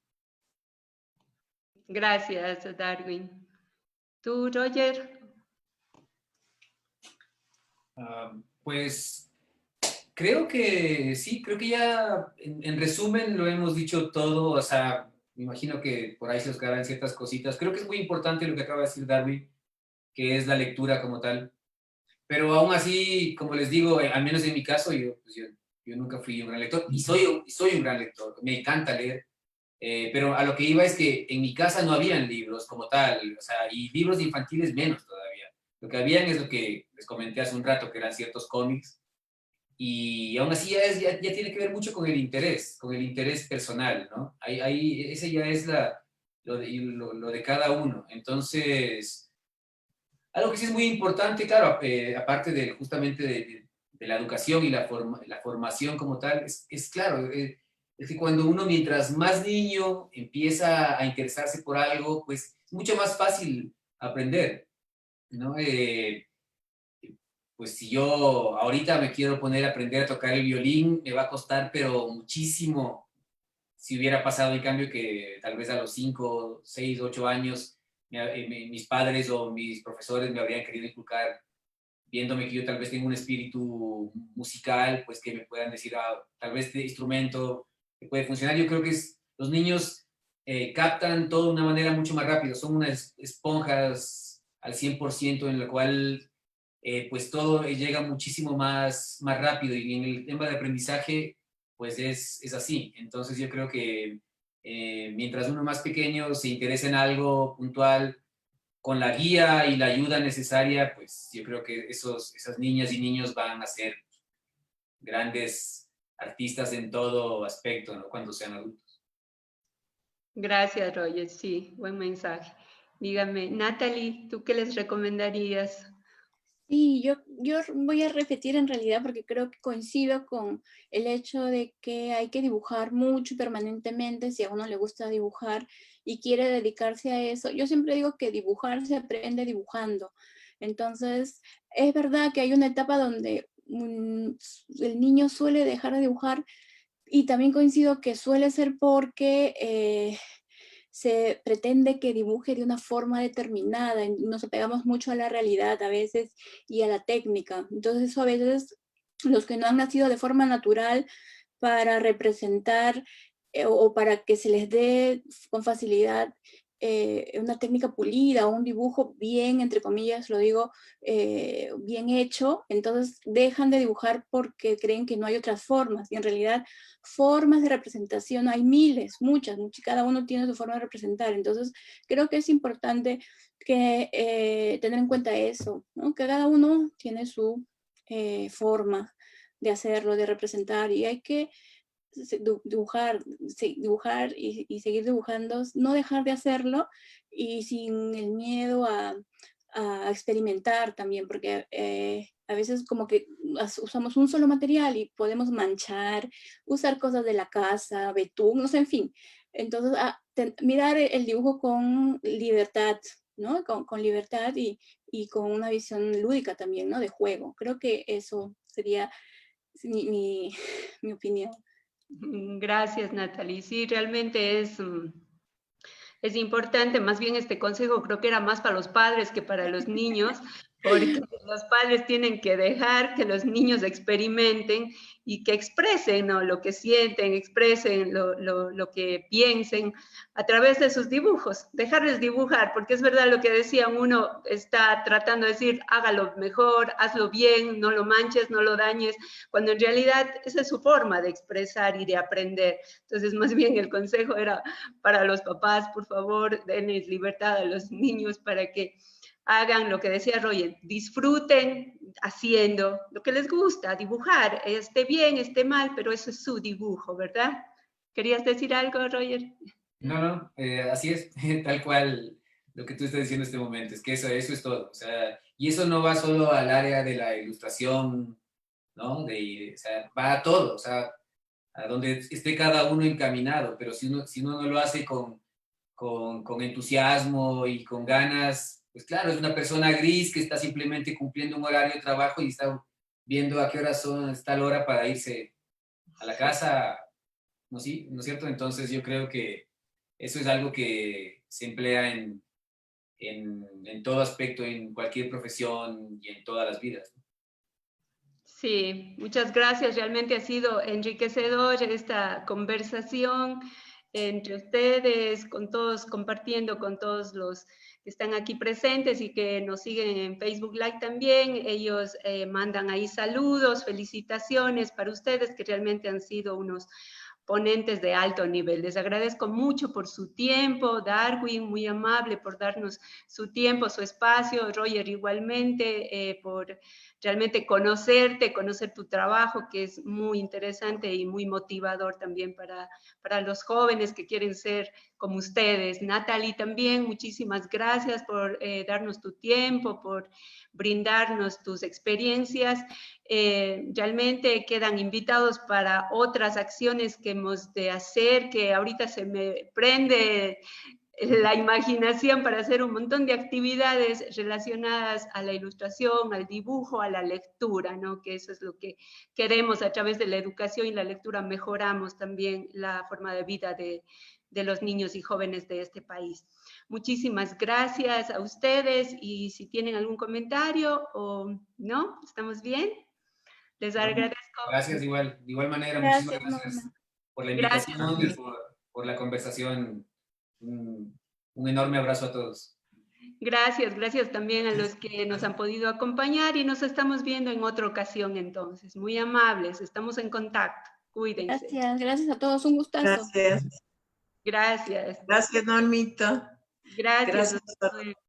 Gracias, Darwin. ¿Tú, Roger? Pues creo que sí, creo que ya en resumen lo hemos dicho todo, o sea, me imagino que por ahí se os quedarán ciertas cositas. Creo que es muy importante lo que acaba de decir Darwin, que es la lectura como tal. Pero aún así, como les digo, al menos en mi caso, yo nunca fui un gran lector y soy un gran lector, me encanta leer. Pero a lo que iba es que en mi casa no habían libros como tal, o sea, y libros infantiles menos todavía. Lo que habían es lo que les comenté hace un rato, que eran ciertos cómics, y aún así ya tiene que ver mucho con el interés personal, ¿no? Ese ya es lo de cada uno. Entonces, algo que sí es muy importante, claro, aparte justamente de la educación y la formación como tal, es claro, es que cuando uno mientras más niño empieza a interesarse por algo, pues es mucho más fácil aprender, ¿no? Pues si yo ahorita me quiero poner a aprender a tocar el violín, me va a costar, pero muchísimo, si hubiera pasado en cambio que tal vez a los 5, 6, 8 años mis padres o mis profesores me habrían querido inculcar, viéndome que yo tal vez tengo un espíritu musical, pues que me puedan decir, tal vez este instrumento que puede funcionar. Yo creo que los niños captan todo de una manera mucho más rápido, son unas esponjas al 100% en la cual pues todo llega muchísimo más rápido y en el tema de aprendizaje pues es así. Entonces yo creo que mientras uno más pequeño se interesa en algo puntual, con la guía y la ayuda necesaria, pues yo creo que esas niñas y niños van a ser grandes artistas en todo aspecto, ¿no? Cuando sean adultos. Gracias, Roger. Sí, buen mensaje. Dígame, Natalie, ¿tú qué les recomendarías? Sí, yo voy a repetir en realidad porque creo que coincido con el hecho de que hay que dibujar mucho permanentemente si a uno le gusta dibujar y quiere dedicarse a eso. Yo siempre digo que dibujar se aprende dibujando. Entonces, es verdad que hay una etapa donde el niño suele dejar de dibujar y también coincido que suele ser porque se pretende que dibuje de una forma determinada, y nos apegamos mucho a la realidad a veces y a la técnica. Entonces eso a veces los que no han nacido de forma natural para representar o para que se les dé con facilidad una técnica pulida o un dibujo bien, entre comillas, lo digo, bien hecho, entonces dejan de dibujar porque creen que no hay otras formas. Y en realidad formas de representación hay miles, muchas, cada uno tiene su forma de representar. Entonces creo que es importante que tener en cuenta eso, ¿no? Que cada uno tiene su forma de hacerlo, de representar, y hay que dibujar, dibujar y seguir dibujando, no dejar de hacerlo y sin el miedo a experimentar también, porque a veces como que usamos un solo material y podemos manchar, usar cosas de la casa, betún, no sé, en fin. Entonces, mirar el dibujo con libertad, ¿no? Con libertad y con una visión lúdica también, ¿no? De juego. Creo que eso sería mi opinión. Gracias, Natalie. Sí, realmente es importante, más bien este consejo creo que era más para los padres que para los niños, porque los padres tienen que dejar que los niños experimenten y que expresen, ¿no?, lo que sienten, expresen lo que piensen a través de sus dibujos, dejarles dibujar, porque es verdad lo que decían, uno está tratando de decir, hágalo mejor, hazlo bien, no lo manches, no lo dañes, cuando en realidad esa es su forma de expresar y de aprender. Entonces, más bien el consejo era para los papás, por favor, denles libertad a los niños para que hagan lo que decía Roger, disfruten haciendo lo que les gusta, dibujar, esté bien, esté mal, pero eso es su dibujo, ¿verdad? ¿Querías decir algo, Roger? No, así es, tal cual lo que tú estás diciendo en este momento, es que eso es todo, o sea, y eso no va solo al área de la ilustración, ¿no? O sea, va a todo, o sea, a donde esté cada uno encaminado, pero si uno no lo hace con entusiasmo y con ganas, pues claro, es una persona gris que está simplemente cumpliendo un horario de trabajo y está viendo a qué hora es tal hora para irse a la casa, ¿no? Sí, ¿no es cierto? Entonces yo creo que eso es algo que se emplea en todo aspecto, en cualquier profesión y en todas las vidas. Sí, muchas gracias. Realmente ha sido enriquecedor esta conversación entre ustedes, con todos, compartiendo con todos los que están aquí presentes y que nos siguen en Facebook Live también. Ellos mandan ahí saludos, felicitaciones para ustedes, que realmente han sido unos ponentes de alto nivel. Les agradezco mucho por su tiempo, Darwin, muy amable por darnos su tiempo, su espacio, Roger igualmente, por realmente conocerte, conocer tu trabajo, que es muy interesante y muy motivador también para los jóvenes que quieren ser como ustedes. Natalie también, muchísimas gracias por darnos tu tiempo, por brindarnos tus experiencias. Realmente quedan invitados para otras acciones que hemos de hacer, que ahorita se me prende la imaginación para hacer un montón de actividades relacionadas a la ilustración, al dibujo, a la lectura, ¿no? Que eso es lo que queremos a través de la educación y la lectura, mejoramos también la forma de vida de los niños y jóvenes de este país. Muchísimas gracias a ustedes y si tienen algún comentario o no, ¿estamos bien? Les agradezco. Gracias, de igual manera, muchísimas Gracias, gracias Norma. por la Gracias. invitación y por la conversación. Un enorme abrazo a todos. Gracias, gracias también a los que nos han podido acompañar y nos estamos viendo en otra ocasión entonces. Muy amables, estamos en contacto. Cuídense. Gracias a todos, un gustazo. Gracias. Gracias. Gracias, Normita. Gracias. Gracias a todos.